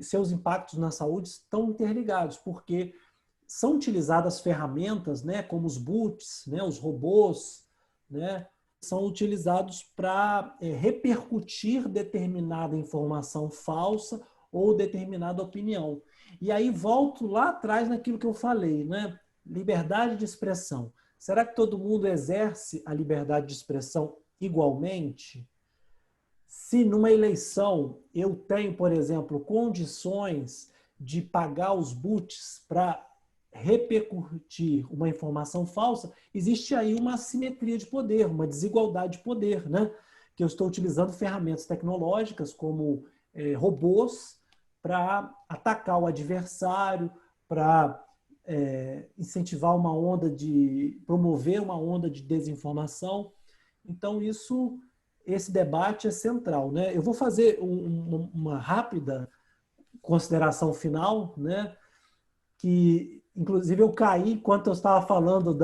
seus impactos na saúde estão interligados, porque são utilizadas ferramentas, né, como os bots, né, os robôs, né, são utilizados para repercutir determinada informação falsa ou determinada opinião. E aí volto lá atrás naquilo que eu falei, né? Liberdade de expressão. Será que todo mundo exerce a liberdade de expressão igualmente? Se numa eleição eu tenho, por exemplo, condições de pagar os bots para repercutir uma informação falsa, existe aí uma assimetria de poder, uma desigualdade de poder, né? Que eu estou utilizando ferramentas tecnológicas como robôs para atacar o adversário, para incentivar uma onda promover uma onda de desinformação. Então, esse debate é central, né? Eu vou fazer uma rápida consideração final, né? Que inclusive eu caí enquanto eu estava falando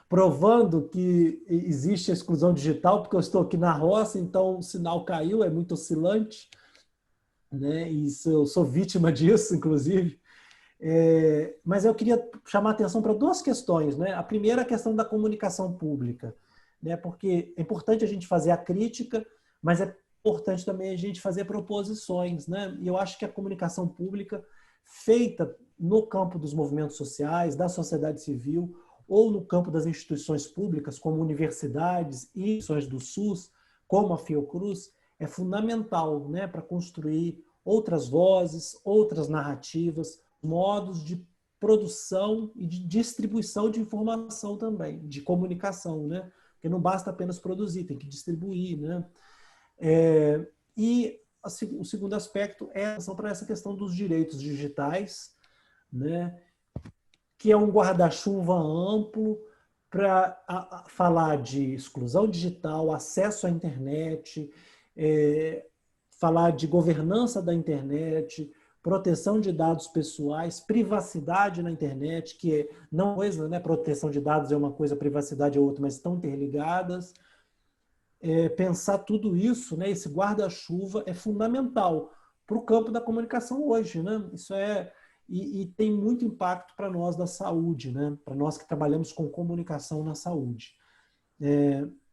provando que existe a exclusão digital, porque eu estou aqui na roça, então o sinal caiu, é muito oscilante, né? E eu sou vítima disso, inclusive. Mas eu queria chamar a atenção para duas questões, né? A primeira é a questão da comunicação pública, né? Porque é importante a gente fazer a crítica, mas é importante também a gente fazer proposições, né? E eu acho que a comunicação pública feita no campo dos movimentos sociais, da sociedade civil, ou no campo das instituições públicas, como universidades e instituições do SUS, como a Fiocruz, é fundamental, né, para construir outras vozes, outras narrativas, modos de produção e de distribuição de informação também, de comunicação, né? Porque não basta apenas produzir, tem que distribuir, né? E o segundo aspecto é a atenção para essa questão dos direitos digitais, né? Que é um guarda-chuva amplo para falar de exclusão digital, acesso à internet, falar de governança da internet, proteção de dados pessoais, privacidade na internet, que não coisa, né? Proteção de dados é uma coisa, privacidade é outra, mas estão interligadas. Pensar tudo isso, né? Esse guarda-chuva é fundamental para o campo da comunicação hoje, né? Isso e tem muito impacto para nós da saúde, né? Para nós que trabalhamos com comunicação na saúde.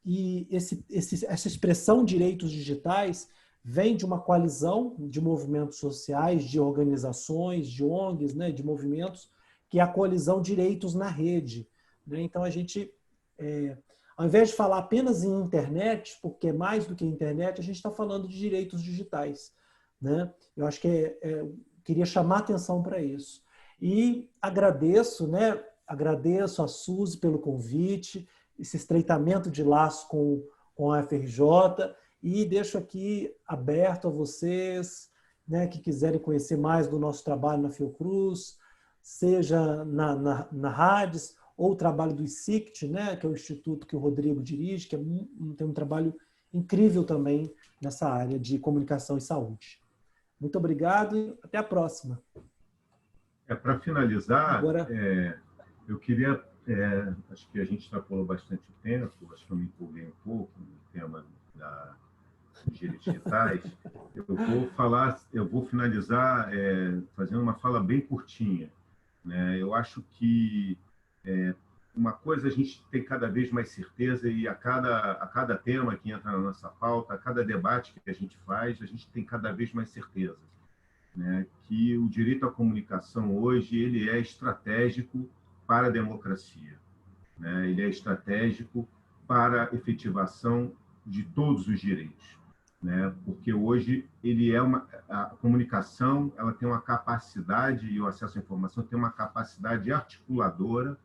E essa expressão direitos digitais vem de uma coalizão de movimentos sociais, de organizações, de ONGs, né, de movimentos, que é a coalizão Direitos na Rede, né? Então, a gente, ao invés de falar apenas em internet, porque é mais do que internet, a gente está falando de direitos digitais, né? Eu acho que queria chamar atenção para isso. E agradeço, né? Agradeço a Suzy pelo convite, esse estreitamento de laço com a FRJ, e deixo aqui aberto a vocês, né, que quiserem conhecer mais do nosso trabalho na Fiocruz, seja na RADES, ou o trabalho do ICICT, né, que é o instituto que o Rodrigo dirige, que tem um trabalho incrível também nessa área de comunicação e saúde. Muito obrigado e até a próxima. Para finalizar, Agora, eu queria, acho que a gente extrapolou bastante o tempo, acho que eu me empolguei um pouco no tema dos direitos digitais. Eu vou finalizar fazendo uma fala bem curtinha, né? Eu acho que uma coisa a gente tem cada vez mais certeza, e a cada tema que entra na nossa pauta, a cada debate que a gente faz, a gente tem cada vez mais certeza, né, que o direito à comunicação hoje ele é estratégico para a democracia, né? Ele é estratégico para a efetivação de todos os direitos, né? Porque hoje a comunicação ela tem uma capacidade, e o acesso à informação tem uma capacidade articuladora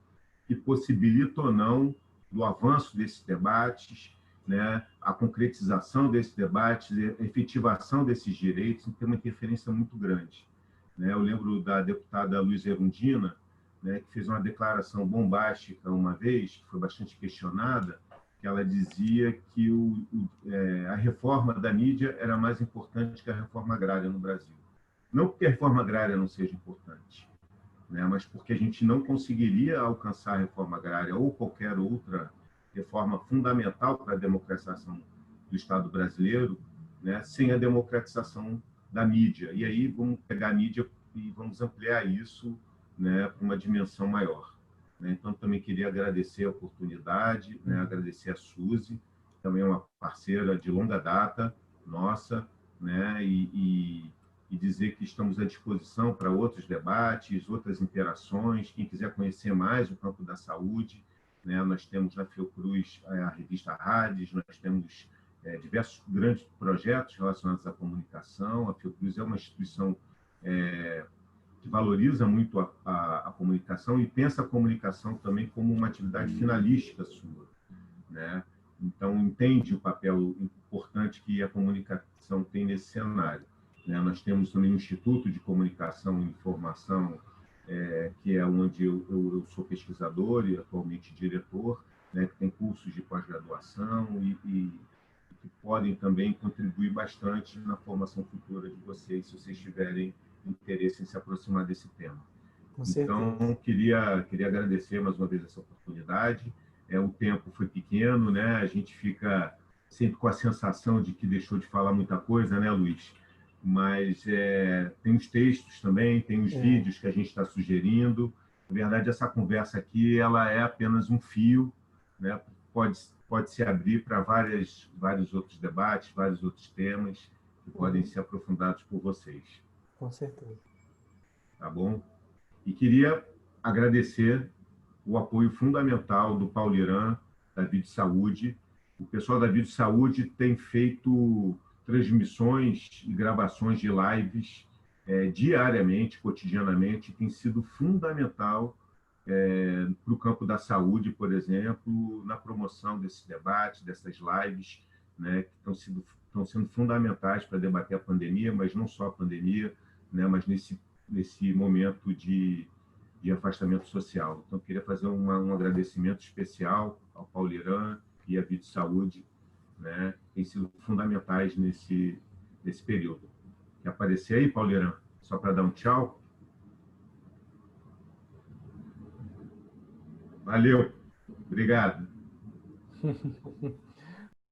que possibilita ou não do avanço desses debates, né, a concretização desses debates, a efetivação desses direitos, tem uma interferência muito grande, né? Eu lembro da deputada Luísa Erundina, né, que fez uma declaração bombástica uma vez, que foi bastante questionada, que ela dizia que a reforma da mídia era mais importante que a reforma agrária no Brasil. Não porque a reforma agrária não seja importante, né, mas porque a gente não conseguiria alcançar a reforma agrária ou qualquer outra reforma fundamental para a democratização do Estado brasileiro, né, sem a democratização da mídia. E aí vamos pegar a mídia e vamos ampliar isso, né, para uma dimensão maior, né? Então, também queria agradecer a oportunidade, né, agradecer a Suzy, também é uma parceira de longa data nossa, né, e dizer que estamos à disposição para outros debates, outras interações. Quem quiser conhecer mais o campo da saúde, né, nós temos na Fiocruz a revista RADES, nós temos diversos grandes projetos relacionados à comunicação. A Fiocruz é uma instituição que valoriza muito a comunicação e pensa a comunicação também como uma atividade finalística sua, né? Então, entende o papel importante que a comunicação tem nesse cenário, né? Nós temos também um Instituto de Comunicação e Informação, que é onde eu sou pesquisador e atualmente diretor, né? Que tem cursos de pós-graduação e que podem também contribuir bastante na formação futura de vocês, se vocês tiverem interesse em se aproximar desse tema. Com certeza. Então, queria agradecer mais uma vez essa oportunidade. O tempo foi pequeno, né? A gente fica sempre com a sensação de que deixou de falar muita coisa, né, Luiz? Mas tem os textos também, tem os É, vídeos que a gente está sugerindo. Na verdade, essa conversa aqui ela é apenas um fio, né? Pode se abrir para vários outros debates, vários outros temas que podem uhum, ser aprofundados por vocês, com certeza. tá bom? E queria agradecer o apoio fundamental do Pauliran, da Vídeo Saúde. O pessoal da Vídeo Saúde tem feito transmissões e gravações de lives diariamente, cotidianamente, tem sido fundamental para o campo da saúde, por exemplo, na promoção desse debate, dessas lives, né, que estão sendo fundamentais para debater a pandemia, mas não só a pandemia, né, mas nesse momento de afastamento social. Então, queria fazer um agradecimento especial ao Pauliran e à Vídeo Saúde, né, que têm sido fundamentais nesse período. Quer aparecer aí, Pauliran? Só para dar um tchau? Valeu, obrigado.